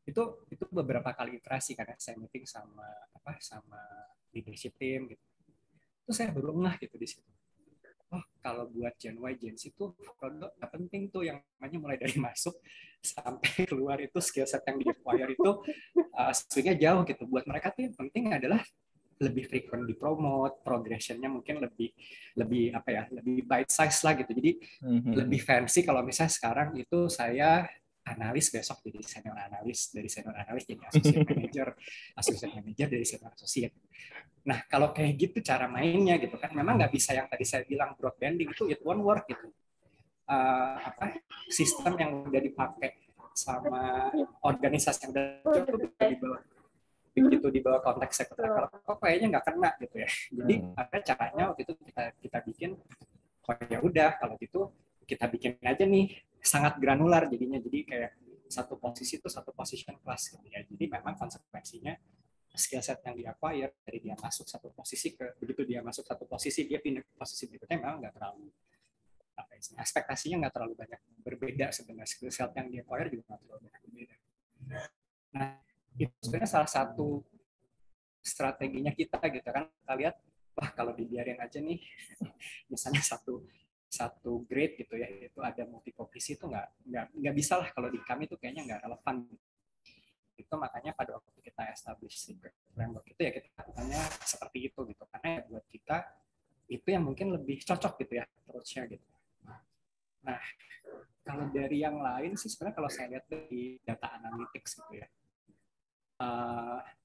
itu beberapa kali iterasi karena saya meeting sama leadership team gitu, itu saya baru ngeh gitu di situ. Oh kalau buat Gen Y Gen Z itu produk nggak penting tuh, yang namanya mulai dari masuk sampai keluar itu skill set yang di acquire itu swing-nya jauh gitu. Buat mereka tuh yang penting adalah lebih frequent di promote, progression-nya mungkin lebih bite size lah gitu. Jadi lebih fancy kalau misalnya sekarang itu saya analis, besok jadi senior analis, dari senior analis jadi associate manager dari senior associate. Nah kalau kayak gitu cara mainnya gitu kan, memang nggak bisa yang tadi saya bilang broad banding itu it won't work gitu. Sistem yang udah dipakai sama organisasi yang udah itu bisa dibawa begitu dibawa konteks sekretariat kok kayaknya nggak kena gitu ya. Jadi ada caranya waktu itu kita bikin, oh ya udah kalau gitu kita bikin aja nih sangat granular jadinya, jadi kayak satu posisi itu satu position class gitu ya. Jadi memang konsekuensinya skill set yang di acquire dari dia masuk satu posisi ke begitu dia masuk satu posisi dia pindah ke posisi berikutnya memang nggak terlalu ekspektasinya nggak terlalu banyak berbeda sebenarnya, skill set yang di acquire juga nggak terlalu banyak berbeda. Nah itu sebenarnya salah satu strateginya kita gitu kan, kita lihat wah kalau dibiarin aja nih misalnya satu grade gitu ya itu ada multi posisi itu nggak bisa lah, kalau di kami itu kayaknya nggak relevan. Itu makanya pada waktu kita establish framework itu ya kita lakukannya seperti itu gitu, karena ya buat kita itu yang mungkin lebih cocok gitu ya approach-nya gitu. Nah kalau dari yang lain sih sebenarnya kalau saya lihat dari data analytics gitu ya,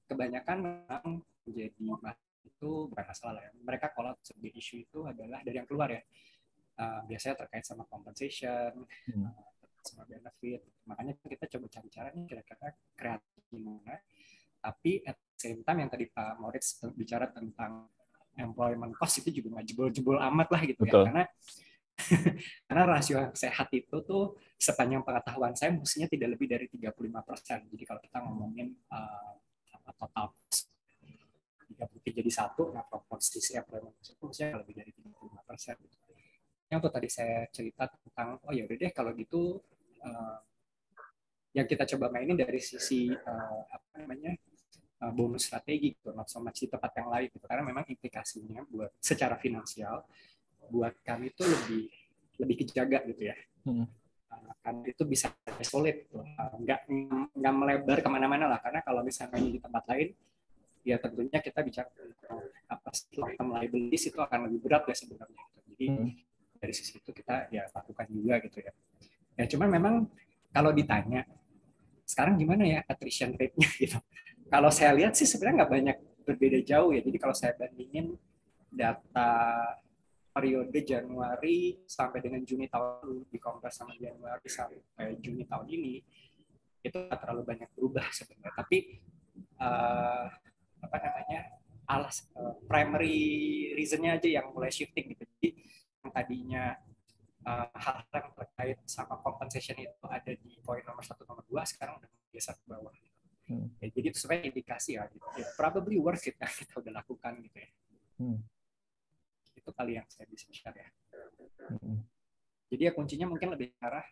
kebanyakan memang menjadi itu bukan masalah ya. Mereka kalau sebagai isu itu adalah dari yang keluar ya. Biasanya terkait sama compensation, sama benefit. Makanya kita coba cari cara nih kira-kira kreatif gimana. Tapi at the same time yang tadi Pak Moritz bicara tentang employment cost itu juga nggak jebol-jebol amat lah gitu. Betul. Ya. Karena rasio sehat itu tuh sepanjang pengetahuan saya mestinya tidak lebih dari 35%. Jadi kalau kita ngomongin total 33 jadi 1, nah proporsi employment itu mestinya lebih dari 35%. Yang tuh tadi saya cerita tentang, oh ya udah deh kalau gitu yang kita coba mainin dari sisi bonus strategi gitu, not so much di tempat yang lain gitu. Karena memang implikasinya buat secara finansial buat kami itu lebih kejaga gitu ya. Karena itu bisa solid gitu. Nggak melebar kemana-mana lah, karena kalau misalnya di tempat lain ya tentunya kita bicara apa long-term liabilities itu akan lebih berat ya sebenarnya gitu. Jadi dari sisi itu kita ya lakukan juga gitu ya. Ya cuman memang kalau ditanya sekarang gimana ya attrition rate-nya gitu, kalau saya lihat sih sebenarnya nggak banyak berbeda jauh ya. Jadi kalau saya bandingin data periode Januari sampai dengan Juni tahun lalu dikompres sama Januari sampai Juni tahun ini, itu nggak terlalu banyak berubah sebenarnya. Tapi primary reason-nya aja yang mulai shifting gitu. Jadi yang tadinya hal yang terkait sama compensation itu ada di poin nomor 1, nomor 2, sekarang udah geser ke bawah. Ya, jadi itu sebenarnya indikasi ya, gitu. Ya, probably worth it yang kita udah lakukan gitu ya. Itu kali yang saya bisa share ya. Jadi ya kuncinya mungkin lebih arah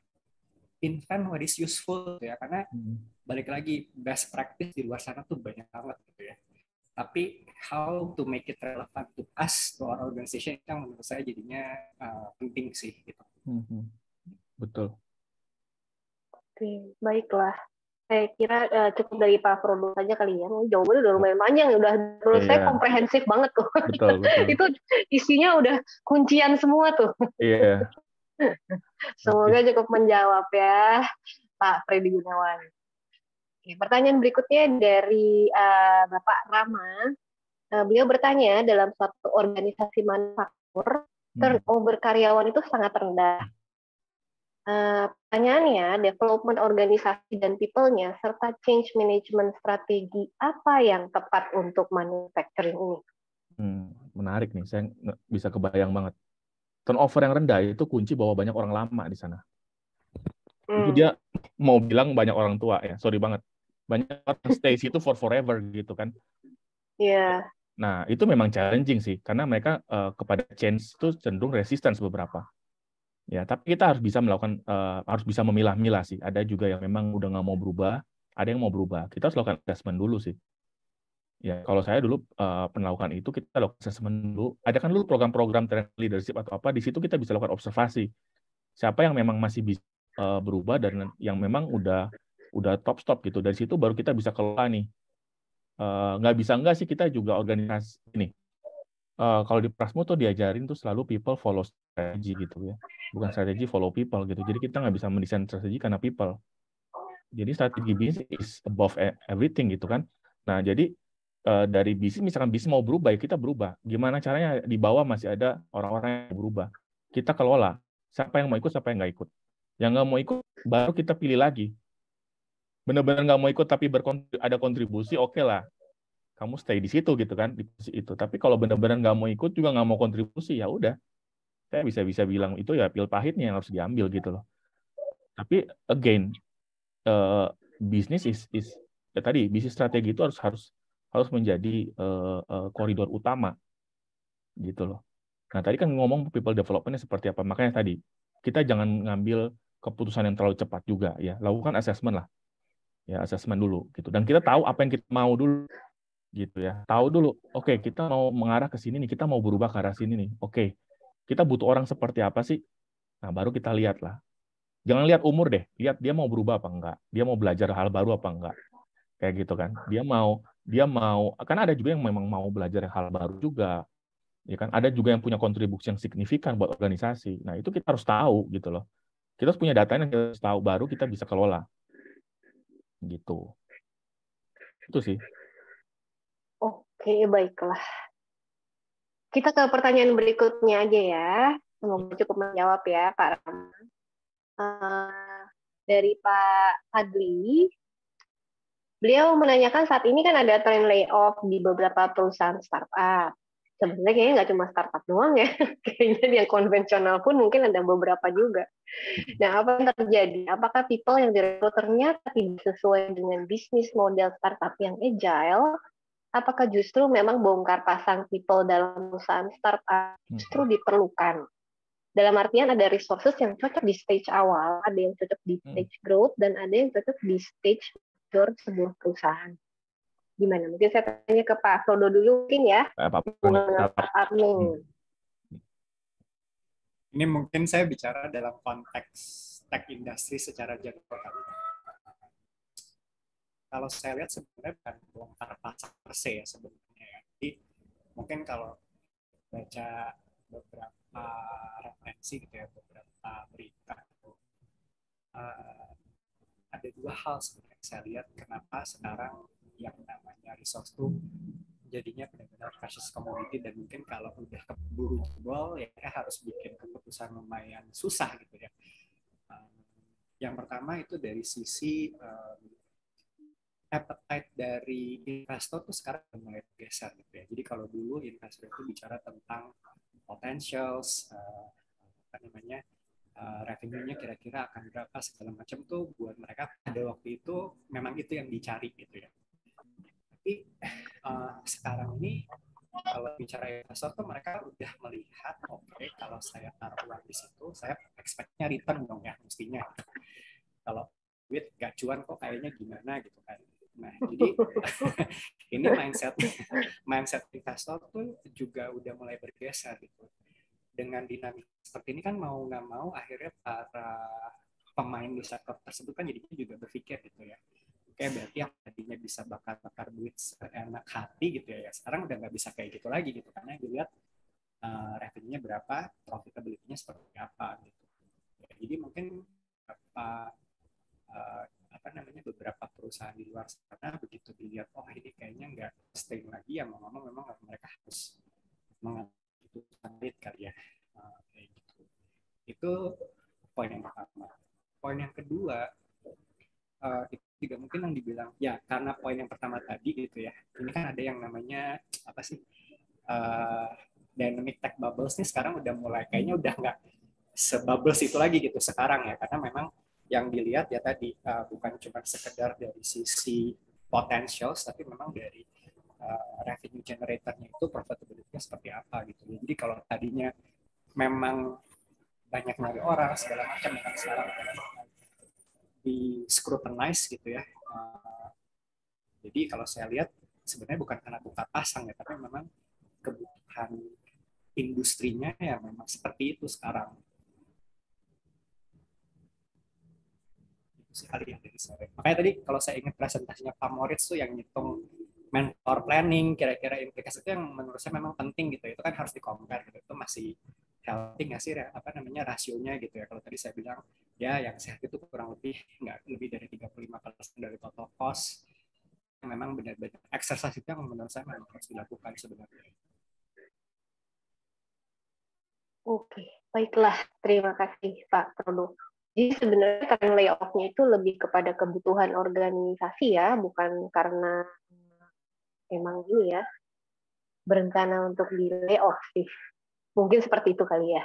invent what is useful gitu ya, karena balik lagi best practice di luar sana tuh banyak banget gitu ya. Tapi how to make it relevant to us, to our organization, yang menurut saya jadinya penting sih gitu. Betul. Oke, baiklah. Saya kira cukup dari Pak Frodo saja kali ya. Jawabannya udah lumayan panjang, udah menurut saya Iya, komprehensif banget tuh. betul, betul. Itu isinya udah kuncian semua tuh. Iya, Semoga oke. cukup menjawab ya, Pak Freddy Gunawan. Oke, pertanyaan berikutnya dari Bapak Rama. Beliau bertanya, dalam suatu organisasi manufaktur, turnover karyawan itu sangat rendah. Pertanyaannya, development organisasi dan people-nya, serta change management strategi apa yang tepat untuk manufacturing ini? Menarik nih, saya bisa kebayang banget. Turnover yang rendah itu kunci bahwa banyak orang lama di sana. Itu dia mau bilang banyak orang tua ya, sorry banget. Banyak orang stay situ for forever gitu kan. Iya. Nah, itu memang challenging sih, karena mereka kepada change itu cenderung resistance beberapa. Ya, tapi kita harus bisa melakukan, harus bisa memilah-milah sih. Ada juga yang memang udah nggak mau berubah, ada yang mau berubah. Kita harus lakukan assessment dulu sih. Ya, kalau saya dulu melakukan itu, kita lakukan assessment dulu. Ada kan dulu program-program training leadership atau apa, di situ kita bisa lakukan observasi. Siapa yang memang masih bisa berubah dan yang memang udah top stop gitu. Dari situ baru kita bisa kelola nih. Nggak bisa nggak sih kita juga organisasi ini. Kalau di Prasmo tuh diajarin tuh selalu people follow strategy gitu ya. Bukan strategi follow people gitu. Jadi kita nggak bisa mendesain strategi karena people. Jadi strategi bisnis is above everything gitu kan. Nah, jadi dari bisnis, misalkan bisnis mau berubah, ya kita berubah. Gimana caranya di bawah masih ada orang-orang yang berubah. Kita kelola. Siapa yang mau ikut, siapa yang nggak ikut. Yang nggak mau ikut, baru kita pilih lagi. Benar-benar nggak mau ikut tapi ada kontribusi, oke lah. Kamu stay di situ gitu kan, di posisi itu. Tapi kalau benar-benar nggak mau ikut juga nggak mau kontribusi, ya udah. Saya bisa bilang itu ya pil pahitnya yang harus diambil gitu loh. Tapi again, bisnis is ya tadi bisnis strategi itu harus menjadi koridor utama gitu loh. Nah tadi kan ngomong people development-nya seperti apa, makanya tadi kita jangan ngambil keputusan yang terlalu cepat juga ya, lakukan assessment lah ya, assessment dulu gitu. Dan kita tahu apa yang kita mau dulu gitu ya, tahu dulu. Oke, kita mau mengarah ke sini nih, kita mau berubah ke arah sini nih. Oke, kita butuh orang seperti apa sih? Nah baru kita lihat lah. Jangan lihat umur deh, lihat dia mau berubah apa enggak, dia mau belajar hal baru apa enggak, kayak gitu kan. Dia mau kan ada juga yang memang mau belajar hal baru juga, ya kan. Ada juga yang punya kontribusi yang signifikan buat organisasi. Nah itu kita harus tahu gitu loh. Kita harus punya data yang kita harus tahu, baru kita bisa kelola gitu. Itu sih. Oke, baiklah. Kita ke pertanyaan berikutnya aja ya. Semoga cukup menjawab ya, Pak Rama. Dari Pak Fadli, beliau menanyakan saat ini kan ada tren layoff di beberapa perusahaan startup. Sebenarnya kayaknya nggak cuma startup doang ya. Kayaknya yang konvensional pun mungkin ada beberapa juga. Nah, apa yang terjadi? Apakah people yang direkrut ternyata tidak sesuai dengan bisnis model startup yang agile? Apakah justru memang bongkar pasang people dalam perusahaan startup justru diperlukan? Dalam artian ada resources yang cocok di stage awal, ada yang cocok di stage growth, dan ada yang cocok di stage mature sebuah perusahaan. Gimana? Mungkin saya tanya ke Pak Frodo dulu mungkin ya. Startup nih. Ini mungkin saya bicara dalam konteks tech industry secara general. Kalau saya lihat sebenarnya bukan bongkar pasar per se ya sebenarnya ya. Jadi mungkin kalau baca beberapa referensi gitu ya, beberapa berita gitu, ada dua hal sebenarnya saya lihat kenapa sekarang yang namanya resource itu jadinya benar-benar precious commodity, dan mungkin kalau udah keburu jebol ya harus bikin keputusan lumayan susah gitu ya. Yang pertama itu dari sisi appetite dari investor tuh sekarang mulai bergeser gitu ya. Jadi kalau dulu investor itu bicara tentang potentials, apa namanya, revenue-nya kira-kira akan berapa segala macam tuh buat mereka pada waktu itu memang itu yang dicari gitu ya. Tapi sekarang ini kalau bicara investor tuh mereka udah melihat oke, kalau saya taruh uang di situ saya expect-nya return dong ya mestinya. Kalau duit gak cuan kok kayaknya gimana gitu kan. Nah, jadi ini mindset investor tuh juga udah mulai bergeser gitu. Dengan dinamika seperti ini kan mau nggak mau akhirnya para pemain di sektor tersebut kan jadinya juga berpikir gitu ya. Oke, berarti yang tadinya bisa bakar-bakar duit enak hati gitu ya, sekarang udah nggak bisa kayak gitu lagi gitu, karena dilihat revenue-nya berapa, profitability-nya seperti apa gitu. Ya, jadi mungkin apa namanya beberapa perusahaan di luar sana begitu dilihat oh ini kayaknya nggak stay lagi ya, mau ngomong memang mereka harus mengambil itu sendiri kali ya. Kayak gitu. Itu poin yang pertama. Poin yang kedua, itu juga mungkin yang dibilang ya karena poin yang pertama tadi gitu ya, ini kan ada yang namanya apa sih, dynamic tech bubbles nih sekarang udah mulai kayaknya udah nggak sebubbles itu lagi gitu sekarang ya, karena memang yang dilihat ya tadi bukan cuma sekedar dari sisi potentials, tapi memang dari revenue generatornya itu profitability-nya seperti apa gitu. Jadi kalau tadinya memang banyak nyari orang segala macam, kan sekarang di scrutinize gitu ya. Jadi kalau saya lihat sebenarnya bukan karena buka pasang ya, tapi memang kebutuhan industrinya ya memang seperti itu sekarang. Sekali yang dari saya. Makanya tadi kalau saya ingat presentasinya Pak Moritz tuh yang ngitung manpower planning, kira-kira implikasi itu yang menurut saya memang penting gitu. Itu kan harus di-compare gitu. Itu masih healthy nggak sih apa namanya rasionya gitu ya. Kalau tadi saya bilang ya yang sehat itu kurang lebih nggak lebih dari 35% dari total cost. Memang benar-benar exercise itu yang menurut saya memang harus dilakukan sebenarnya. Oke, baiklah. Terima kasih Pak Prodo. Jadi sebenarnya karena layoff-nya itu lebih kepada kebutuhan organisasi ya, bukan karena emang ini ya, berencana untuk di layoff sih. Mungkin seperti itu kali ya.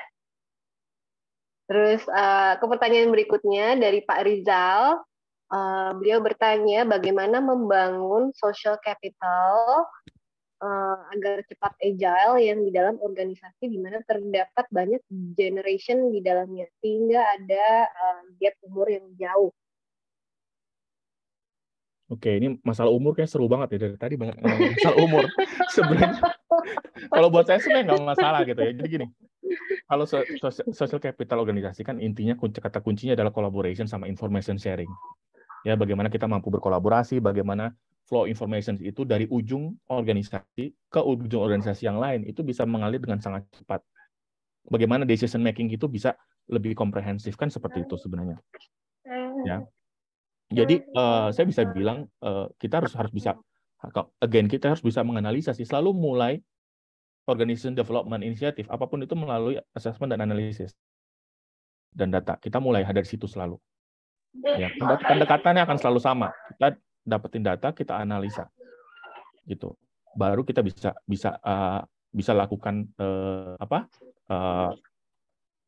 Terus ke pertanyaan berikutnya dari Pak Rizal. Beliau bertanya bagaimana membangun social capital agar cepat agile yang di dalam organisasi di mana terdapat banyak generation di dalamnya sehingga ada gap umur yang jauh. Oke, ini masalah umur kayak seru banget ya, dari tadi banyak ngomongin masalah umur. Sebenarnya kalau buat saya sebenarnya nggak masalah gitu ya. Jadi gini, kalau social capital organisasi kan intinya kata kuncinya adalah collaboration sama information sharing. Ya, bagaimana kita mampu berkolaborasi, bagaimana flow information itu dari ujung organisasi ke ujung organisasi yang lain itu bisa mengalir dengan sangat cepat. Bagaimana decision making itu bisa lebih komprehensif, kan seperti itu sebenarnya. Ya. Jadi saya bisa bilang kita harus bisa, again kita harus bisa menganalisa sih, selalu mulai organization development initiative apapun itu melalui assessment dan analisis dan data. Kita mulai dari situ selalu. Ya, pendekatannya akan selalu sama. Kita dapetin data, kita analisa, gitu. Baru kita bisa lakukan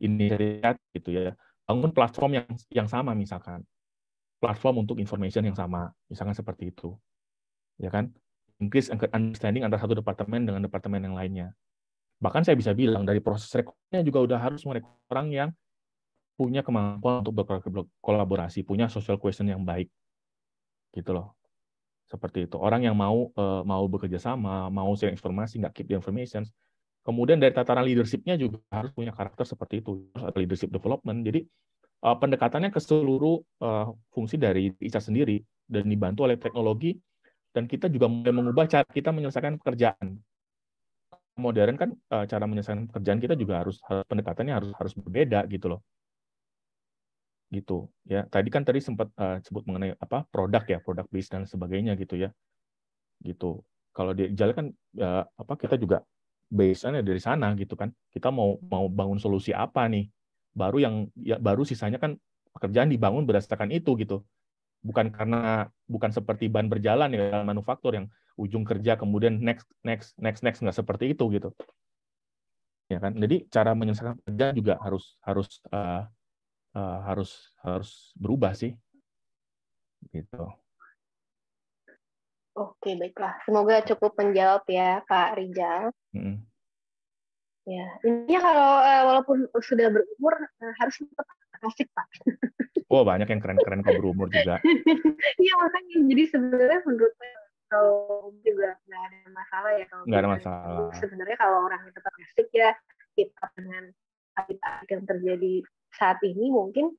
inisiatif gitu ya. Bangun platform yang sama misalkan. Platform untuk information yang sama, misalkan seperti itu. Ya kan? Increase understanding antara satu departemen dengan departemen yang lainnya. Bahkan saya bisa bilang dari proses rekrutnya juga udah harus merekrut orang yang punya kemampuan untuk berkolaborasi, punya social question yang baik. Gitu loh. Seperti itu. Orang yang mau bekerja sama, mau share informasi, nggak keep the information. Kemudian dari tataran leadership-nya juga harus punya karakter seperti itu, leadership development. Jadi pendekatannya ke seluruh fungsi dari ISA sendiri dan dibantu oleh teknologi, dan kita juga mulai mengubah cara kita menyelesaikan pekerjaan. Modern kan cara menyelesaikan pekerjaan kita juga harus pendekatannya harus berbeda gitu loh. Gitu ya. Tadi sempat sebut mengenai produk ya, product based dan sebagainya gitu ya. Gitu. Kalau di Agile kan kita juga base-nya dari sana gitu kan. Kita mau bangun solusi apa nih? Baru sisanya kan pekerjaan dibangun berdasarkan itu gitu. Bukan seperti ban berjalan ya dalam manufaktur yang ujung kerja kemudian next nggak seperti itu gitu. Ya kan? Jadi cara menyelesaikan pekerjaan juga harus berubah sih. Gitu. Oke, baiklah. Semoga cukup menjawab ya, Kak Rizal. Ya, intinya kalau walaupun sudah berumur harus tetap asik, Pak. Oh, banyak yang keren-keren kok berumur juga. Iya, makanya. Jadi sebenarnya menurut saya kalau juga nggak ada masalah ya kalau nggak ada masalah. Sebenarnya kalau orangnya tetap asik ya, kita dengan aktivitas yang terjadi saat ini mungkin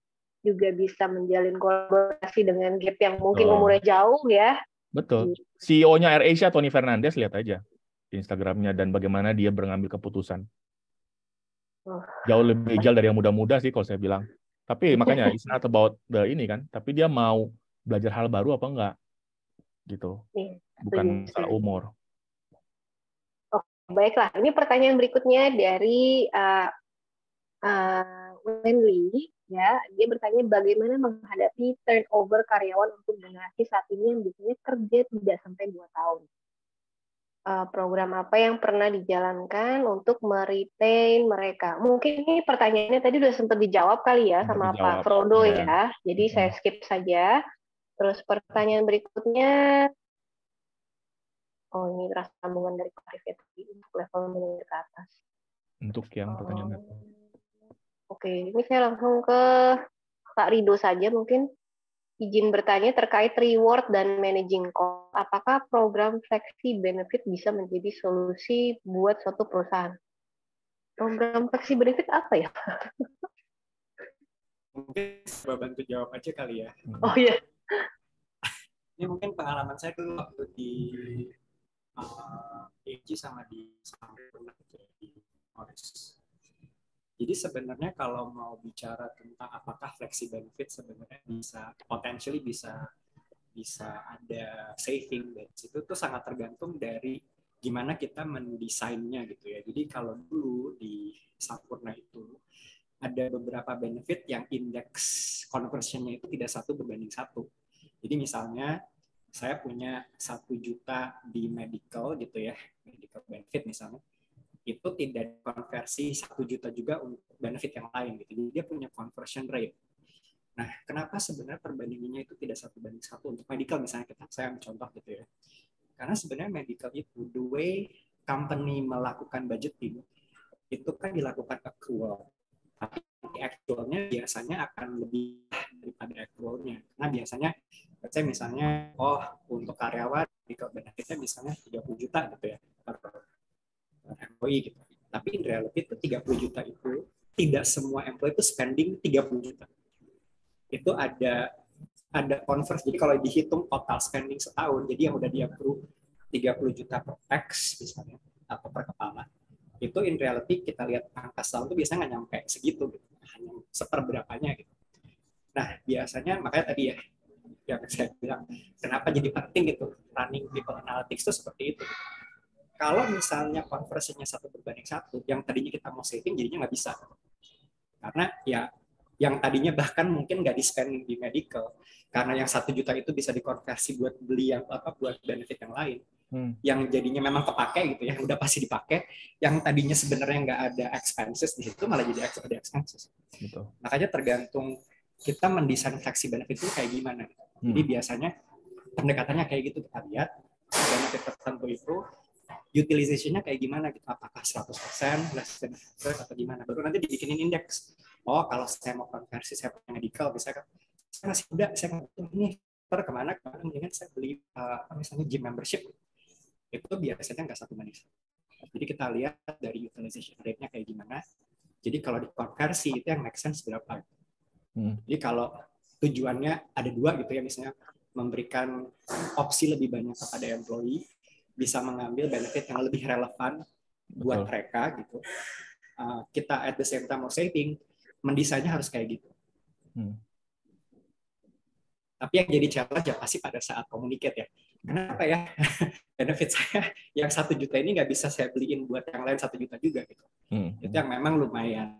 juga bisa menjalin kolaborasi dengan Gap yang mungkin Betul. umurnya jauh ya. Betul. CEO-nya AirAsia, Tony Fernandes, lihat aja di Instagramnya dan bagaimana dia mengambil keputusan. Oh. Jauh lebih agile dari yang muda-muda sih kalau saya bilang. Tapi makanya it's not about the ini kan, tapi dia mau belajar hal baru apa enggak gitu. Iya, Bukan masalah setuju. umur. Baiklah, ini pertanyaan berikutnya dari Wenli. Ya, dia bertanya bagaimana menghadapi turnover karyawan untuk generasi saat ini yang biasanya kerja tidak sampai 2 tahun. Program apa yang pernah dijalankan untuk meretain mereka? Mungkin ini pertanyaannya tadi udah sempat dijawab kali ya sama Pak Frodo ya. Jadi saya skip saja. Terus pertanyaan berikutnya, oh ini rasa sambungan dari Pak untuk level menengah ke atas. Untuk yang pertanyaan Oke, ini saya langsung ke Pak Rido saja mungkin. Izin bertanya terkait reward dan managing cost. Apakah program flexi benefit bisa menjadi solusi buat suatu perusahaan? Program flexi benefit apa ya? Mungkin coba bantu jawab aja kali ya. Oh iya. Ini mungkin pengalaman saya dulu waktu di EG sama di Morris. Jadi sebenarnya kalau mau bicara tentang apakah flexi benefit sebenarnya bisa potentially bisa ada saving dari situ tuh sangat tergantung dari gimana kita mendesainnya gitu ya. Jadi kalau dulu di Sampurna itu ada beberapa benefit yang indeks conversion-nya itu tidak 1:1. Jadi misalnya saya punya 1 juta di medical gitu ya, medical benefit misalnya, itu tidak konversi 1 juta juga untuk benefit yang lain gitu. Jadi dia punya conversion rate. Nah, kenapa sebenarnya perbandingannya itu tidak 1:1 untuk medical misalnya saya mencontoh gitu ya. Karena sebenarnya medical itu the way company melakukan budgeting itu kan dilakukan accrual. Tapi actualnya biasanya akan lebih daripada accrualnya. Nah, biasanya saya misalnya untuk karyawan medical benefitnya misalnya 30 juta gitu ya per employee gitu. Tapi in reality itu 30 juta itu tidak semua employee itu spending 30 juta. Itu ada converse. Jadi kalau dihitung total spending setahun, jadi yang udah di-approve 30 juta per tax misalnya atau per kepala, itu in reality kita lihat angka setahun itu biasanya nggak nyampe segitu gitu. Hanya seperberapanya gitu. Nah, biasanya makanya tadi ya yang saya bilang kenapa jadi penting gitu running people analytics itu seperti itu. Kalau misalnya konversinya 1:1, yang tadinya kita mau saving jadinya nggak bisa. Karena ya yang tadinya bahkan mungkin nggak di-spending di medical, karena yang 1 juta itu bisa dikonversi buat beli yang buat benefit yang lain. Yang jadinya memang kepake gitu ya, udah pasti dipakai. Yang tadinya sebenarnya nggak ada expenses di situ malah jadi ada expenses. Betul. Makanya tergantung kita mendesain flexi benefit itu kayak gimana. Jadi biasanya pendekatannya kayak gitu, kita lihat benefit tertentu itu utilization-nya kayak gimana gitu, apakah 100%, less than 100 atau gimana, baru nanti dibikinin indeks. Kalau saya mau konversi, saya punya medical, misalkan saya masih muda, saya butuh ini, kemana, mendingan saya beli misalnya gym membership, itu biasanya nggak 1:1. Jadi kita lihat dari utilization rate-nya kayak gimana, jadi kalau dikonversi itu yang make sense berapa. Jadi kalau tujuannya ada 2 gitu ya, misalnya memberikan opsi lebih banyak kepada employee, bisa mengambil benefit yang lebih relevan buat mereka gitu. Kita at the same time mau saving, mendesainnya harus kayak gitu. Tapi yang jadi challenge ya pasti pada saat communicate ya. Kenapa ya benefit saya yang 1 juta ini nggak bisa saya beliin buat yang lain 1 juta juga gitu. Itu yang memang lumayan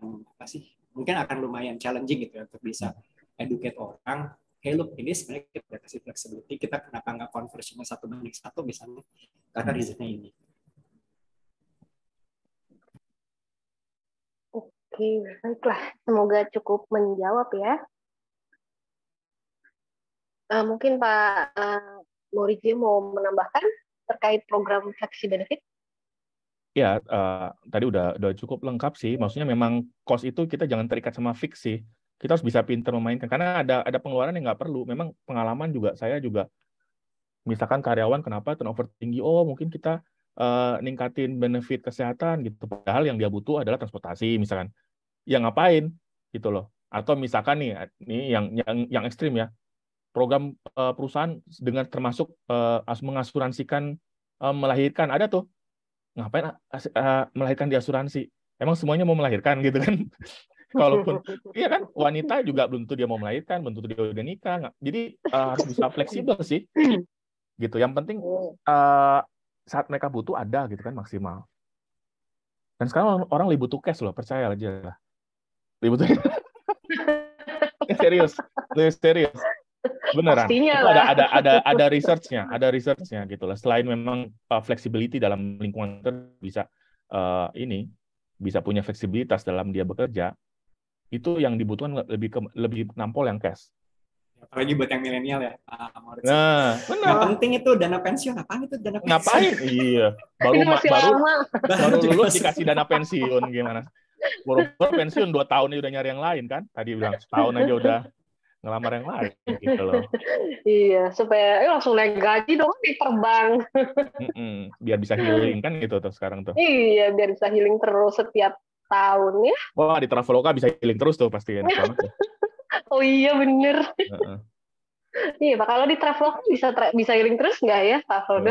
mungkin akan lumayan challenging gitu ya untuk bisa educate orang. Hey look, ini sebenarnya kita kasih flexibility, kita kenapa nggak conversion-nya 1:1 misalnya, karena reason-nya ini. Oke, baiklah. Semoga cukup menjawab ya. Mungkin Pak Maurizio mau menambahkan terkait program flexi benefit? Ya, tadi udah cukup lengkap sih. Maksudnya memang cost itu kita jangan terikat sama fix sih. Kita harus bisa pintar memainkan karena ada pengeluaran yang nggak perlu. Memang pengalaman juga saya juga misalkan karyawan kenapa turnover tinggi, mungkin kita ningkatin benefit kesehatan gitu, padahal yang dia butuh adalah transportasi misalkan. Ya ngapain gitu loh. Atau misalkan nih yang ekstrim ya, program perusahaan dengan termasuk mengasuransikan melahirkan, ada tuh. Ngapain melahirkan di asuransi? Emang semuanya mau melahirkan gitu kan? Kalaupun iya kan, wanita juga belum tentu dia mau melahirkan, belum tentu dia udah nikah. Jadi harus bisa fleksibel sih. Gitu. Yang penting saat mereka butuh ada gitu kan, maksimal. Dan sekarang orang lebih butuh cash loh, percaya aja lah. Lebih butuh serius, lebih serius. Beneran. Pastinya Itu lah. ada research-nya gitu lah. Selain memang flexibility dalam lingkungan bisa bisa punya fleksibilitas dalam dia bekerja, itu yang dibutuhkan lebih nampol yang cash. Apalagi buat yang milenial ya. Nah, benar. Yang penting itu dana pensiun. Apaan itu dana pensiun? Ngapain? Iya. Baru lulus dikasih dana pensiun gimana? Baru pensiun 2 tahun udah nyari yang lain kan? Tadi bilang setahun aja udah ngelamar yang lain gitu loh. Iya, supaya langsung naik gaji dong di terbang. Biar bisa healing kan gitu tuh sekarang tuh. Iya, biar bisa healing terus setiap tahun ya. Wah, di Traveloka bisa healing terus tuh pasti enak banget tuh. Oh iya bener. Iya, Pak, kalau di Traveloka bisa healing terus nggak ya, Pak Faldo?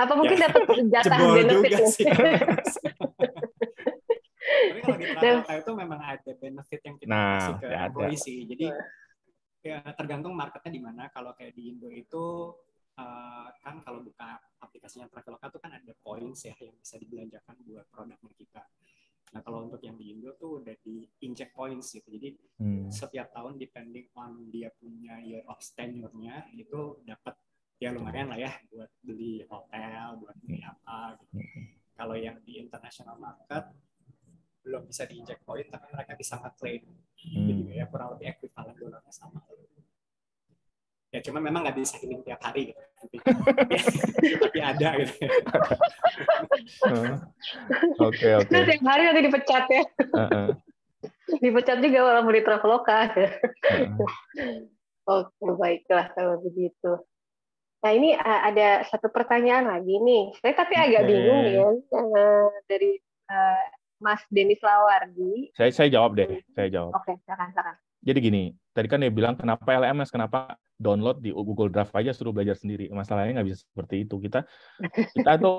Apa mungkin dapat jatah benefit sih? Tapi kalau di Traveloka itu memang ada benefit yang kita kasih ke employee sih. Jadi ya, tergantung marketnya di mana. Kalau kayak di Indo itu kan kalau buka aplikasinya Traveloka itu kan ada points ya yang bisa dibelanjakan buat produknya kita. Nah kalau untuk yang di Indo tuh udah di-inject points gitu. Jadi setiap tahun depending on dia punya year of tenure-nya itu dapat ya lumayan lah ya buat beli hotel, buat beli apa gitu. Kalau yang di international market belum bisa di-inject point tapi mereka bisa nge-claim. Jadi ya kurang lebih equivalent dolarnya sama. Ya cuma memang nggak bisa healing tiap hari gitu. Tapi ada gitu. Oke. Tiap hari nanti dipecat ya. Dipecat juga walaupun di Traveloka. Oke, baiklah kalau begitu. Nah ini ada satu pertanyaan lagi nih. Saya tapi agak bingung nih ya dari Mas Denis Lawardi. Saya jawab deh. Oke, silakan. Jadi gini, tadi kan dia bilang kenapa LMS, kenapa download di Google Drive aja suruh belajar sendiri. Masalahnya nggak bisa seperti itu. Kita tuh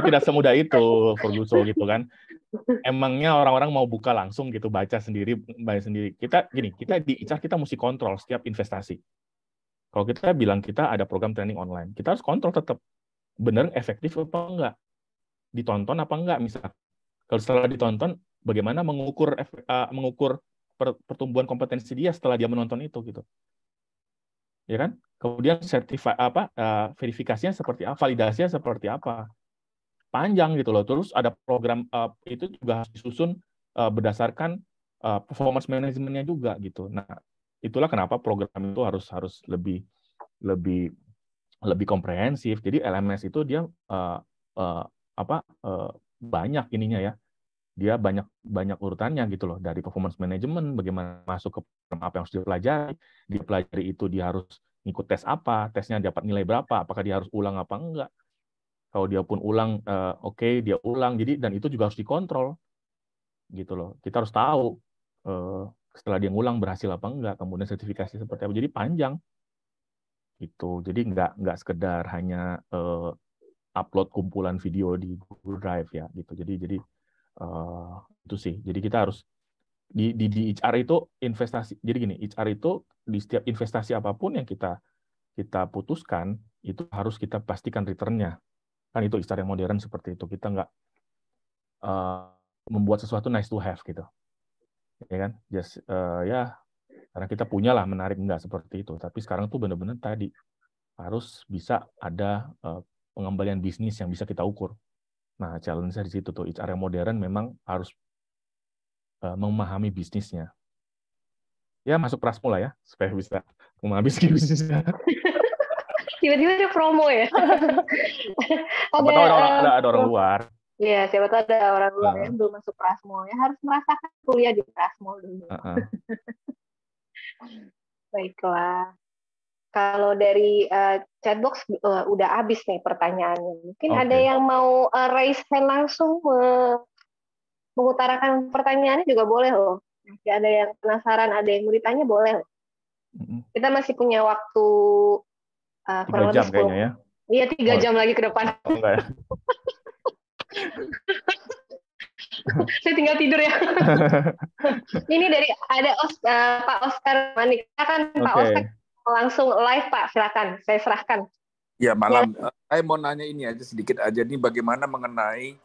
tidak semudah itu Ferguson gitu kan. Emangnya orang-orang mau buka langsung gitu, baca sendiri. Kita di HR kita mesti kontrol setiap investasi. Kalau kita bilang kita ada program training online, kita harus kontrol tetap benar efektif apa enggak, ditonton apa enggak. Misal kalau setelah ditonton, bagaimana mengukur pertumbuhan kompetensi dia setelah dia menonton itu gitu, ya kan? Kemudian verifikasinya seperti apa, validasinya seperti apa, panjang gitu loh. Terus ada program itu juga harus disusun berdasarkan performance manajemennya juga gitu. Nah, itulah kenapa program itu harus lebih komprehensif. Jadi LMS itu dia banyak ininya ya. Dia banyak urutannya gitu loh, dari performance management, bagaimana masuk ke program apa yang harus dipelajari, itu dia harus ngikut tes apa, tesnya dapat nilai berapa, apakah dia harus ulang apa enggak. Kalau dia pun ulang, dia ulang. Jadi dan itu juga harus dikontrol gitu loh. Kita harus tahu setelah dia ngulang berhasil apa enggak, kemudian sertifikasi seperti apa. Jadi panjang gitu. Jadi nggak sekedar hanya upload kumpulan video di Google Drive ya gitu. Jadi itu sih. Jadi kita harus di HR itu investasi. Jadi gini, HR itu di setiap investasi apapun yang kita putuskan itu harus kita pastikan return-nya. Kan itu HR yang modern seperti itu. Kita nggak membuat sesuatu nice to have gitu. Ya kan? Just karena kita punya lah, menarik, enggak seperti itu. Tapi sekarang tuh benar-benar tadi harus bisa ada pengembalian bisnis yang bisa kita ukur. Nah, challenge-nya di situ tuh. HR yang modern memang harus memahami bisnisnya. Ya, masuk Prasmo lah ya, supaya bisa memahami bisnisnya. Tiba-tiba ada promo ya. Siapa tahu ada orang luar. Iya, siapa tahu ada orang luar yang belum masuk Prasmo. Ya harus merasakan kuliah di Prasmo dulu. Baiklah. Kalau dari chatbox udah habis nih pertanyaannya. Mungkin ada yang mau raise hand langsung mengutarakan pertanyaannya juga boleh loh. Masih ada yang penasaran, ada yang mau ditanya, boleh loh. Kita masih punya waktu 3 jam kayaknya ya. Iya, 3 jam lagi ke depan. Oh, enggak ya. Saya tinggal tidur ya. Ini dari ada Pak Oscar Manik. Silakan Pak Oscar langsung live Pak, silakan. Saya serahkan. Ya, malam. Saya mau nanya ini aja sedikit aja nih, bagaimana mengenai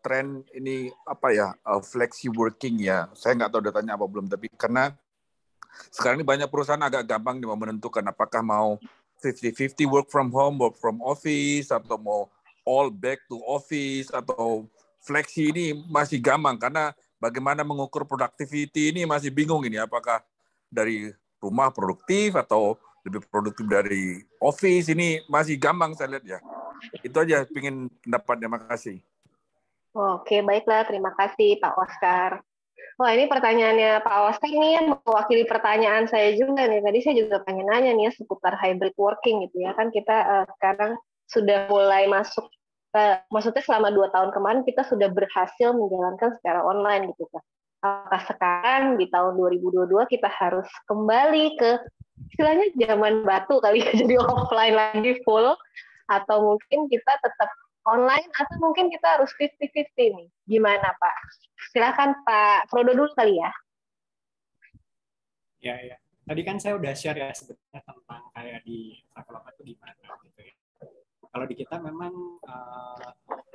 tren ini apa ya, flexi working ya. Saya nggak tahu datanya apa belum, tapi karena sekarang ini banyak perusahaan agak gampang nih mau menentukan apakah mau 50-50 work from home, work from office, atau mau all back to office, atau flexi ini masih gampang karena bagaimana mengukur productivity ini masih bingung ini, apakah dari rumah produktif atau lebih produktif dari office, ini masih gampang saya lihat ya. Itu aja, pingin pendapatnya, makasih. Oke, baiklah, terima kasih Pak Oscar. Wah, ini pertanyaannya Pak Oscar nih yang mewakili pertanyaan saya juga nih. Tadi saya juga pengen nanya nih ya seputar hybrid working gitu ya. Kan kita sekarang sudah mulai masuk, maksudnya selama 2 tahun kemarin kita sudah berhasil menjalankan secara online gitu kan. Apakah sekarang di tahun 2022 kita harus kembali ke istilahnya zaman batu kali ya, jadi offline lagi full, atau mungkin kita tetap online, atau mungkin kita harus 50-50 nih. Gimana Pak? Silakan Pak Frodo dulu kali ya. Ya. Tadi kan saya udah share ya sebenarnya tentang kayak di Traveloka itu gimana gitu ya. Kalau di kita memang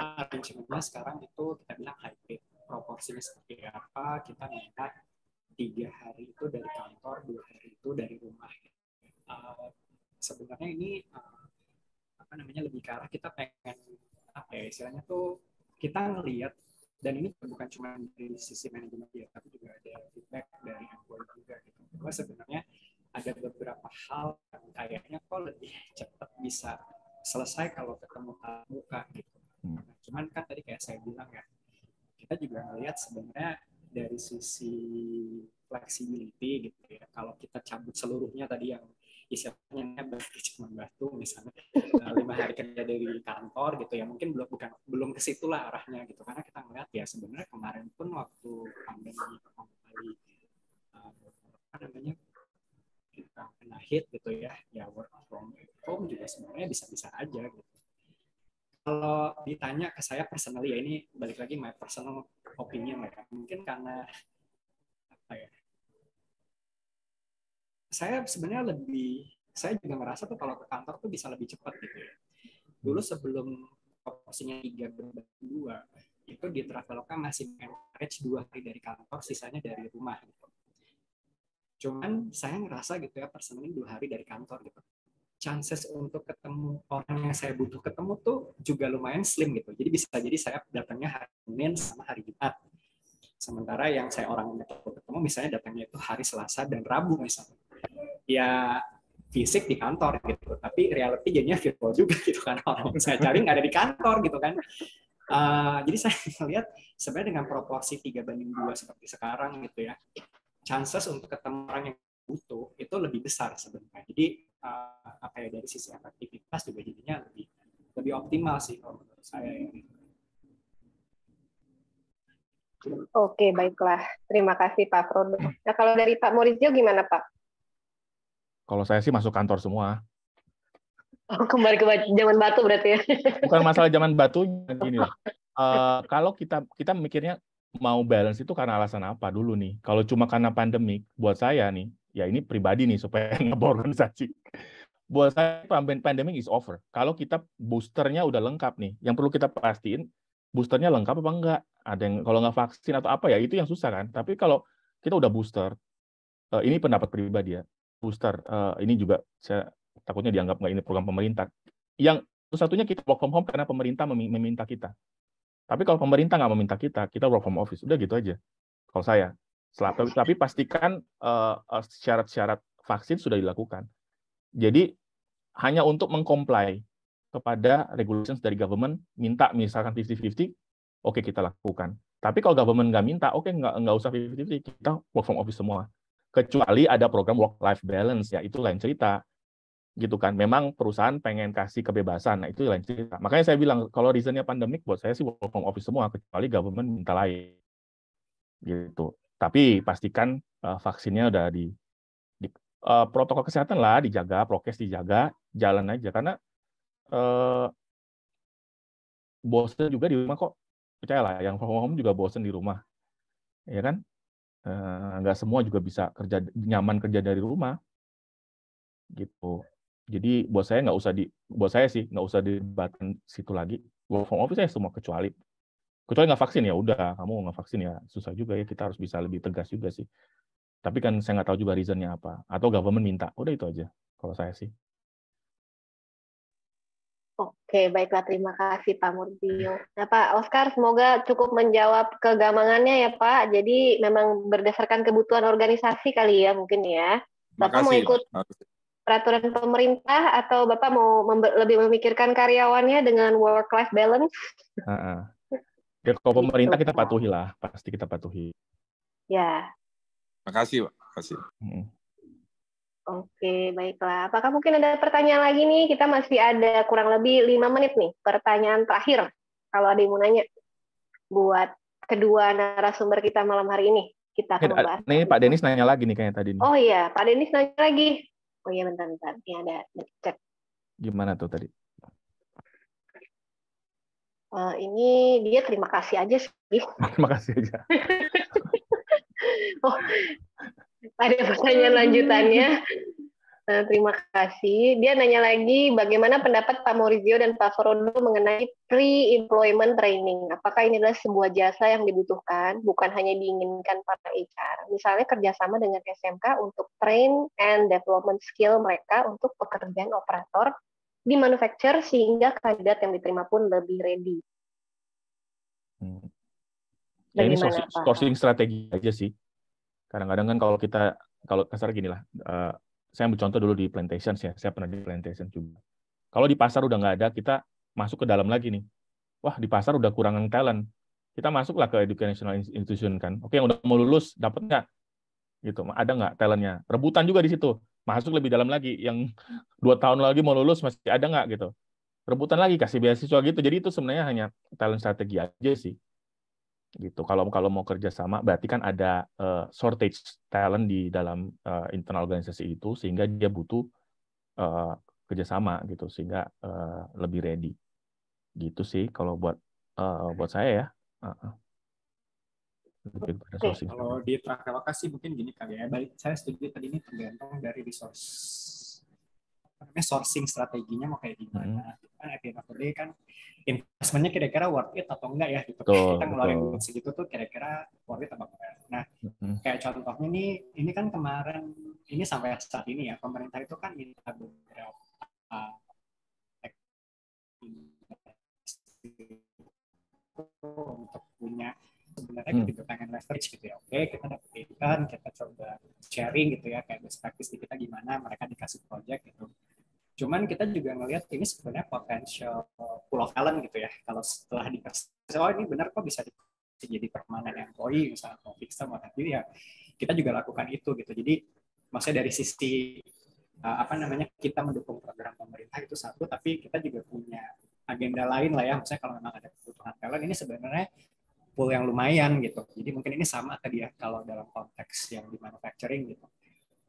arrangementnya sekarang itu kita bilang hybrid. Proporsinya seperti apa? Kita minta 3 hari itu dari kantor, 2 hari itu dari rumah. Sebenarnya ini lebih ke arah kita pengen istilahnya tuh kita ngelihat, dan ini bukan cuma dari sisi manajemen ya, tapi juga ada feedback dari employee juga gitu. Bahwa sebenarnya ada beberapa hal yang kayaknya kok lebih cepat bisa selesai kalau ketemu tatap muka gitu. Nah, cuman kan tadi kayak saya bilang ya, kita juga ngelihat sebenarnya dari sisi flexibility gitu ya. Kalau kita cabut seluruhnya tadi yang istilahnya berarti cuma batu misalnya 5 hari kerja dari kantor gitu ya, mungkin belum ke situ lah arahnya gitu, karena kita ngeliat ya sebenarnya kemarin pun waktu pandemi pertama kali kita kena hit gitu ya work from home juga sebenarnya bisa-bisa aja gitu. Kalau ditanya ke saya personally ya, ini balik lagi my personal opinion ya, mungkin karena saya sebenarnya saya juga ngerasa tuh kalau ke kantor tuh bisa lebih cepat gitu ya. Dulu sebelum proporsinya 3/2 itu di Traveloka masih encourage 2 hari dari kantor, sisanya dari rumah gitu. Cuman saya ngerasa gitu ya, personally 2 hari dari kantor gitu. Chances untuk ketemu orang yang saya butuh ketemu tuh juga lumayan slim gitu. Jadi bisa jadi saya datangnya hari Senin sama hari Jumat. Sementara yang saya orang ketemu misalnya datangnya itu hari Selasa dan Rabu misalnya. Ya fisik di kantor gitu, tapi reality jadinya virtual juga gitu kan. Orang saya cari nggak ada di kantor gitu kan. Jadi saya lihat sebenarnya dengan proporsi 3/2 seperti sekarang gitu ya, chances untuk ketemu orang yang butuh itu lebih besar sebenarnya. Jadi dari sisi aktivitas juga jadinya lebih optimal sih kalau menurut saya. Oke, baiklah. Terima kasih Pak Frodo. Nah, kalau dari Pak Maurizio gimana Pak? Kalau saya sih masuk kantor semua. Oh, kembali ke zaman batu berarti ya? Bukan masalah zaman batu, gini lah. Kalau kita mikirnya mau balance itu karena alasan apa dulu nih? Kalau cuma karena pandemik, buat saya nih, ya ini pribadi nih supaya nggak organisasi. Buat saya pandemic is over. Kalau kita boosternya udah lengkap nih, yang perlu kita pastiin boosternya lengkap apa enggak. Ada yang kalau nggak vaksin atau apa ya itu yang susah kan. Tapi kalau kita udah booster, ini pendapat pribadi ya, booster ini juga saya takutnya dianggap nggak ini program pemerintah. Yang satunya kita work from home karena pemerintah meminta kita. Tapi kalau pemerintah nggak meminta kita work from office. Udah gitu aja. Kalau saya. Tapi pastikan syarat-syarat vaksin sudah dilakukan. Jadi hanya untuk mengcomply kepada regulations dari government, minta misalkan 50-50, oke kita lakukan. Tapi kalau government nggak minta, oke nggak usah 50-50, kita work from office semua. Kecuali ada program work-life balance, ya itu lain cerita. gitu kan. Memang perusahaan pengen kasih kebebasan, nah itu lain cerita. Makanya saya bilang kalau reasonnya pandemik buat saya sih work from office semua kecuali government minta lain gitu. Tapi pastikan vaksinnya udah protokol kesehatan lah dijaga, prokes dijaga, jalan aja karena bosen juga di rumah kok. Percayalah, yang from home juga bosen di rumah, ya kan? Nggak semua juga bisa nyaman kerja dari rumah gitu. Jadi buat saya sih nggak usah dibatkan situ lagi. Work from office saya semua kecuali nggak vaksin ya udah, kamu nggak vaksin ya susah juga ya, kita harus bisa lebih tegas juga sih. Tapi kan saya nggak tahu juga reasonnya apa, atau government minta, udah itu aja kalau saya sih. Oke, baiklah, terima kasih Pak Murdio. Nah Pak Oscar, semoga cukup menjawab kegamangannya ya Pak. Jadi memang berdasarkan kebutuhan organisasi kali ya mungkin ya. Bapak mau ikut peraturan pemerintah atau Bapak mau lebih memikirkan karyawannya dengan work-life balance? Ya, kalau pemerintah kita patuhi lah, pasti kita patuhi. Ya. Makasih Pak. Makasih. Oke, baiklah. Apakah mungkin ada pertanyaan lagi nih? Kita masih ada kurang lebih 5 menit nih. Pertanyaan terakhir, kalau ada yang mau nanya. Buat kedua narasumber kita malam hari ini. Kita akan membahas. Nih Pak Denis nanya lagi nih kayaknya tadi. Oh iya, Pak Denis nanya lagi. Oh iya, bentar. Ini ada chat. Gimana tuh tadi? Ini dia terima kasih aja sih. Terima kasih aja. Oh, ada pertanyaan lanjutannya. Terima kasih. Dia nanya lagi, bagaimana pendapat Pak Maurizio dan Pak Frodo mengenai pre-employment training? Apakah ini adalah sebuah jasa yang dibutuhkan, bukan hanya diinginkan para HR? Misalnya kerjasama dengan SMK untuk train and development skill mereka untuk pekerjaan operator di manufacture sehingga kandidat yang diterima pun lebih ready. Ya ini sourcing strategi aja sih. Kadang-kadang kan kalau kasar gini lah, saya ambil contoh dulu di Plantations ya, saya pernah di Plantations juga. Kalau di pasar udah nggak ada, kita masuk ke dalam lagi nih. Wah, di pasar udah kurangan talent. Kita masuklah ke educational institution kan. Oke, yang udah mau lulus, dapat nggak? Gitu, ada nggak talentnya? Rebutan juga di situ. Masuk lebih dalam lagi. Yang 2 tahun lagi mau lulus, masih ada nggak gitu. Rebutan lagi, kasih beasiswa gitu. Jadi itu sebenarnya hanya talent strategi aja sih. Gitu. Kalau mau kerja sama berarti kan ada shortage talent di dalam internal organisasi itu sehingga dia butuh kerjasama gitu sehingga lebih ready gitu sih kalau buat saya ya. Kalau di Traveloka sih mungkin gini kali ya, saya setuju tadi ini tergantung dari resource sourcing strateginya mau kayak gimana. Kan at the end of the day kan investmentnya kira-kira worth it atau enggak ya gitu. Kita ngeluarin duit segitu tuh kira-kira worth it apa enggak. Nah, kayak contohnya ini kan kemarin ini sampai saat ini ya pemerintah itu kan minta beberapa untuk punya sebenarnya kita juga pengen leverage gitu ya. Oke, kita dapat ikan, kita coba sharing gitu ya kayak best practice di kita gimana, mereka dikasih project gitu. Cuman kita juga ngelihat ini sebenarnya potential pool of talent gitu ya. Kalau setelah dikasih, oh ini benar kok bisa jadi permanent employee misalnya mau fix term atau ya kita juga lakukan itu gitu. Jadi maksudnya dari sisi kita mendukung program pemerintah itu satu, tapi kita juga punya agenda lain lah ya. Misalnya kalau memang ada kebutuhan talent ini sebenarnya pool yang lumayan gitu. Jadi mungkin ini sama tadi ya kalau dalam konteks yang di manufacturing gitu.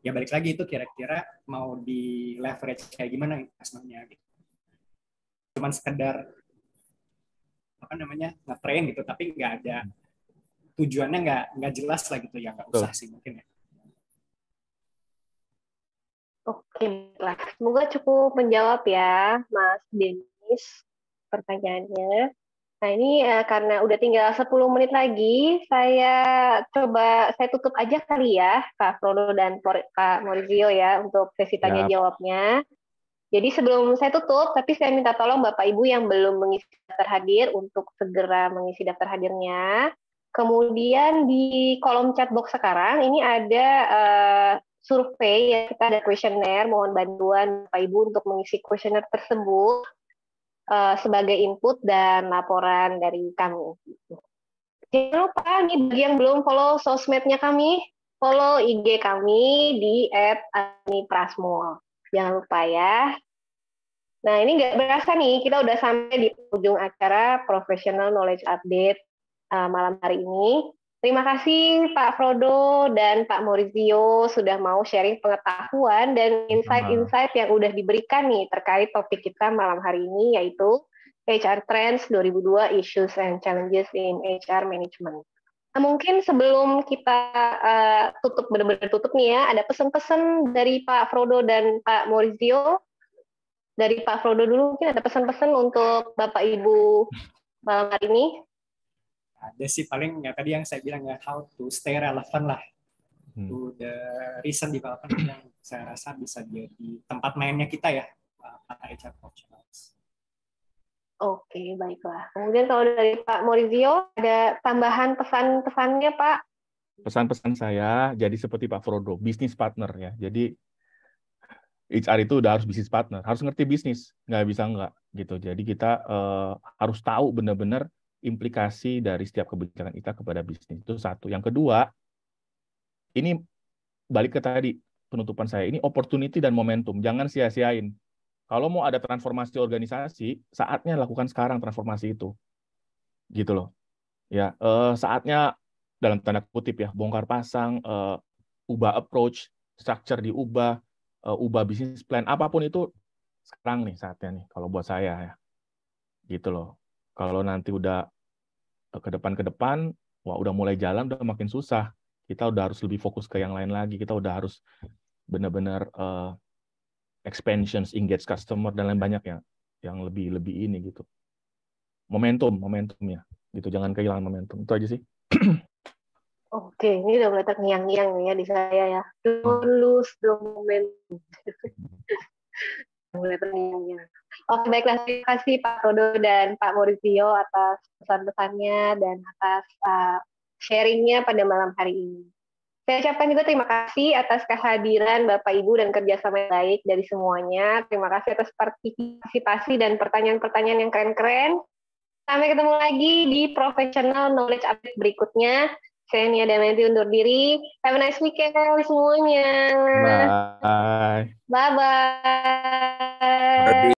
Ya balik lagi itu kira-kira mau di leverage kayak gimana investmentnya gitu. Cuman sekedar nge-train gitu, tapi nggak ada tujuannya nggak jelas lah gitu ya, nggak usah sih mungkin ya. Oke, lah. Semoga cukup menjawab ya, Mas Denis, pertanyaannya. Nah, ini karena udah tinggal 10 menit lagi, saya tutup aja kali ya, Pak Frodo dan Pak Maurizio ya, untuk sesi tanya-jawabnya. Jadi sebelum saya tutup, tapi saya minta tolong Bapak Ibu yang belum mengisi daftar hadir untuk segera mengisi daftar hadirnya. Kemudian di kolom chat box sekarang, ini ada survei, ya, kita ada kuesioner, mohon bantuan Bapak Ibu untuk mengisi kuesioner tersebut sebagai input dan laporan dari kami. Jangan lupa nih bagi yang belum follow sosmednya kami, follow IG kami di @aniprasmul. Jangan lupa ya. Nah, ini nggak berasa nih, kita udah sampai di ujung acara Professional Knowledge Update malam hari ini. Terima kasih Pak Frodo dan Pak Maurizio sudah mau sharing pengetahuan dan insight-insight yang udah diberikan nih terkait topik kita malam hari ini, yaitu HR Trends 2002 Issues and Challenges in HR Management. Nah, mungkin sebelum kita benar-benar tutup nih ya, ada pesan-pesan dari Pak Frodo dan Pak Maurizio. Dari Pak Frodo dulu, mungkin ada pesan-pesan untuk Bapak Ibu malam hari ini? Ada sih paling ya tadi yang saya bilang ya, how to stay relevant lah to the recent development yang saya rasa bisa jadi tempat mainnya kita ya, para HR professionals. Oke, baiklah. Kemudian kalau dari Pak Maurizio, ada tambahan pesan-pesannya Pak? Pesan-pesan saya jadi seperti Pak Frodo, bisnis partner ya. Jadi HR itu udah harus bisnis partner, harus ngerti bisnis, nggak bisa nggak gitu. Jadi kita harus tahu benar-benar implikasi dari setiap kebijakan kita kepada bisnis. Itu satu. Yang kedua, ini balik ke tadi penutupan saya, ini opportunity dan momentum, jangan sia-siain. Kalau mau ada transformasi organisasi, saatnya lakukan sekarang transformasi itu, gitu loh. Ya, saatnya dalam tanda kutip ya, bongkar pasang, ubah approach, structure diubah, ubah bisnis plan, apapun itu sekarang nih saatnya nih kalau buat saya ya. Gitu loh. Kalau nanti udah ke depan, wah udah mulai jalan udah makin susah. Kita udah harus lebih fokus ke yang lain lagi. Kita udah harus benar-benar expansions, engage customer dan lain banyak ya yang lebih ini gitu. Momentumnya gitu. Jangan kehilangan momentum. Itu aja sih. Oke, ini udah mulai terngiang-ngiang ya di saya ya. Don't lose the momentum. Mulai terngiang-ngiang. Oke, baiklah. Terima kasih Pak Frodo dan Pak Maurizio atas pesan-pesannya dan atas sharingnya pada malam hari ini. Saya ucapkan juga terima kasih atas kehadiran Bapak Ibu dan kerjasama yang baik dari semuanya. Terima kasih atas partisipasi dan pertanyaan-pertanyaan yang keren-keren. Sampai ketemu lagi di Professional Knowledge Update berikutnya. Saya Nia Damayanti undur diri. Have a nice weekend semuanya. Bye. Bye-bye.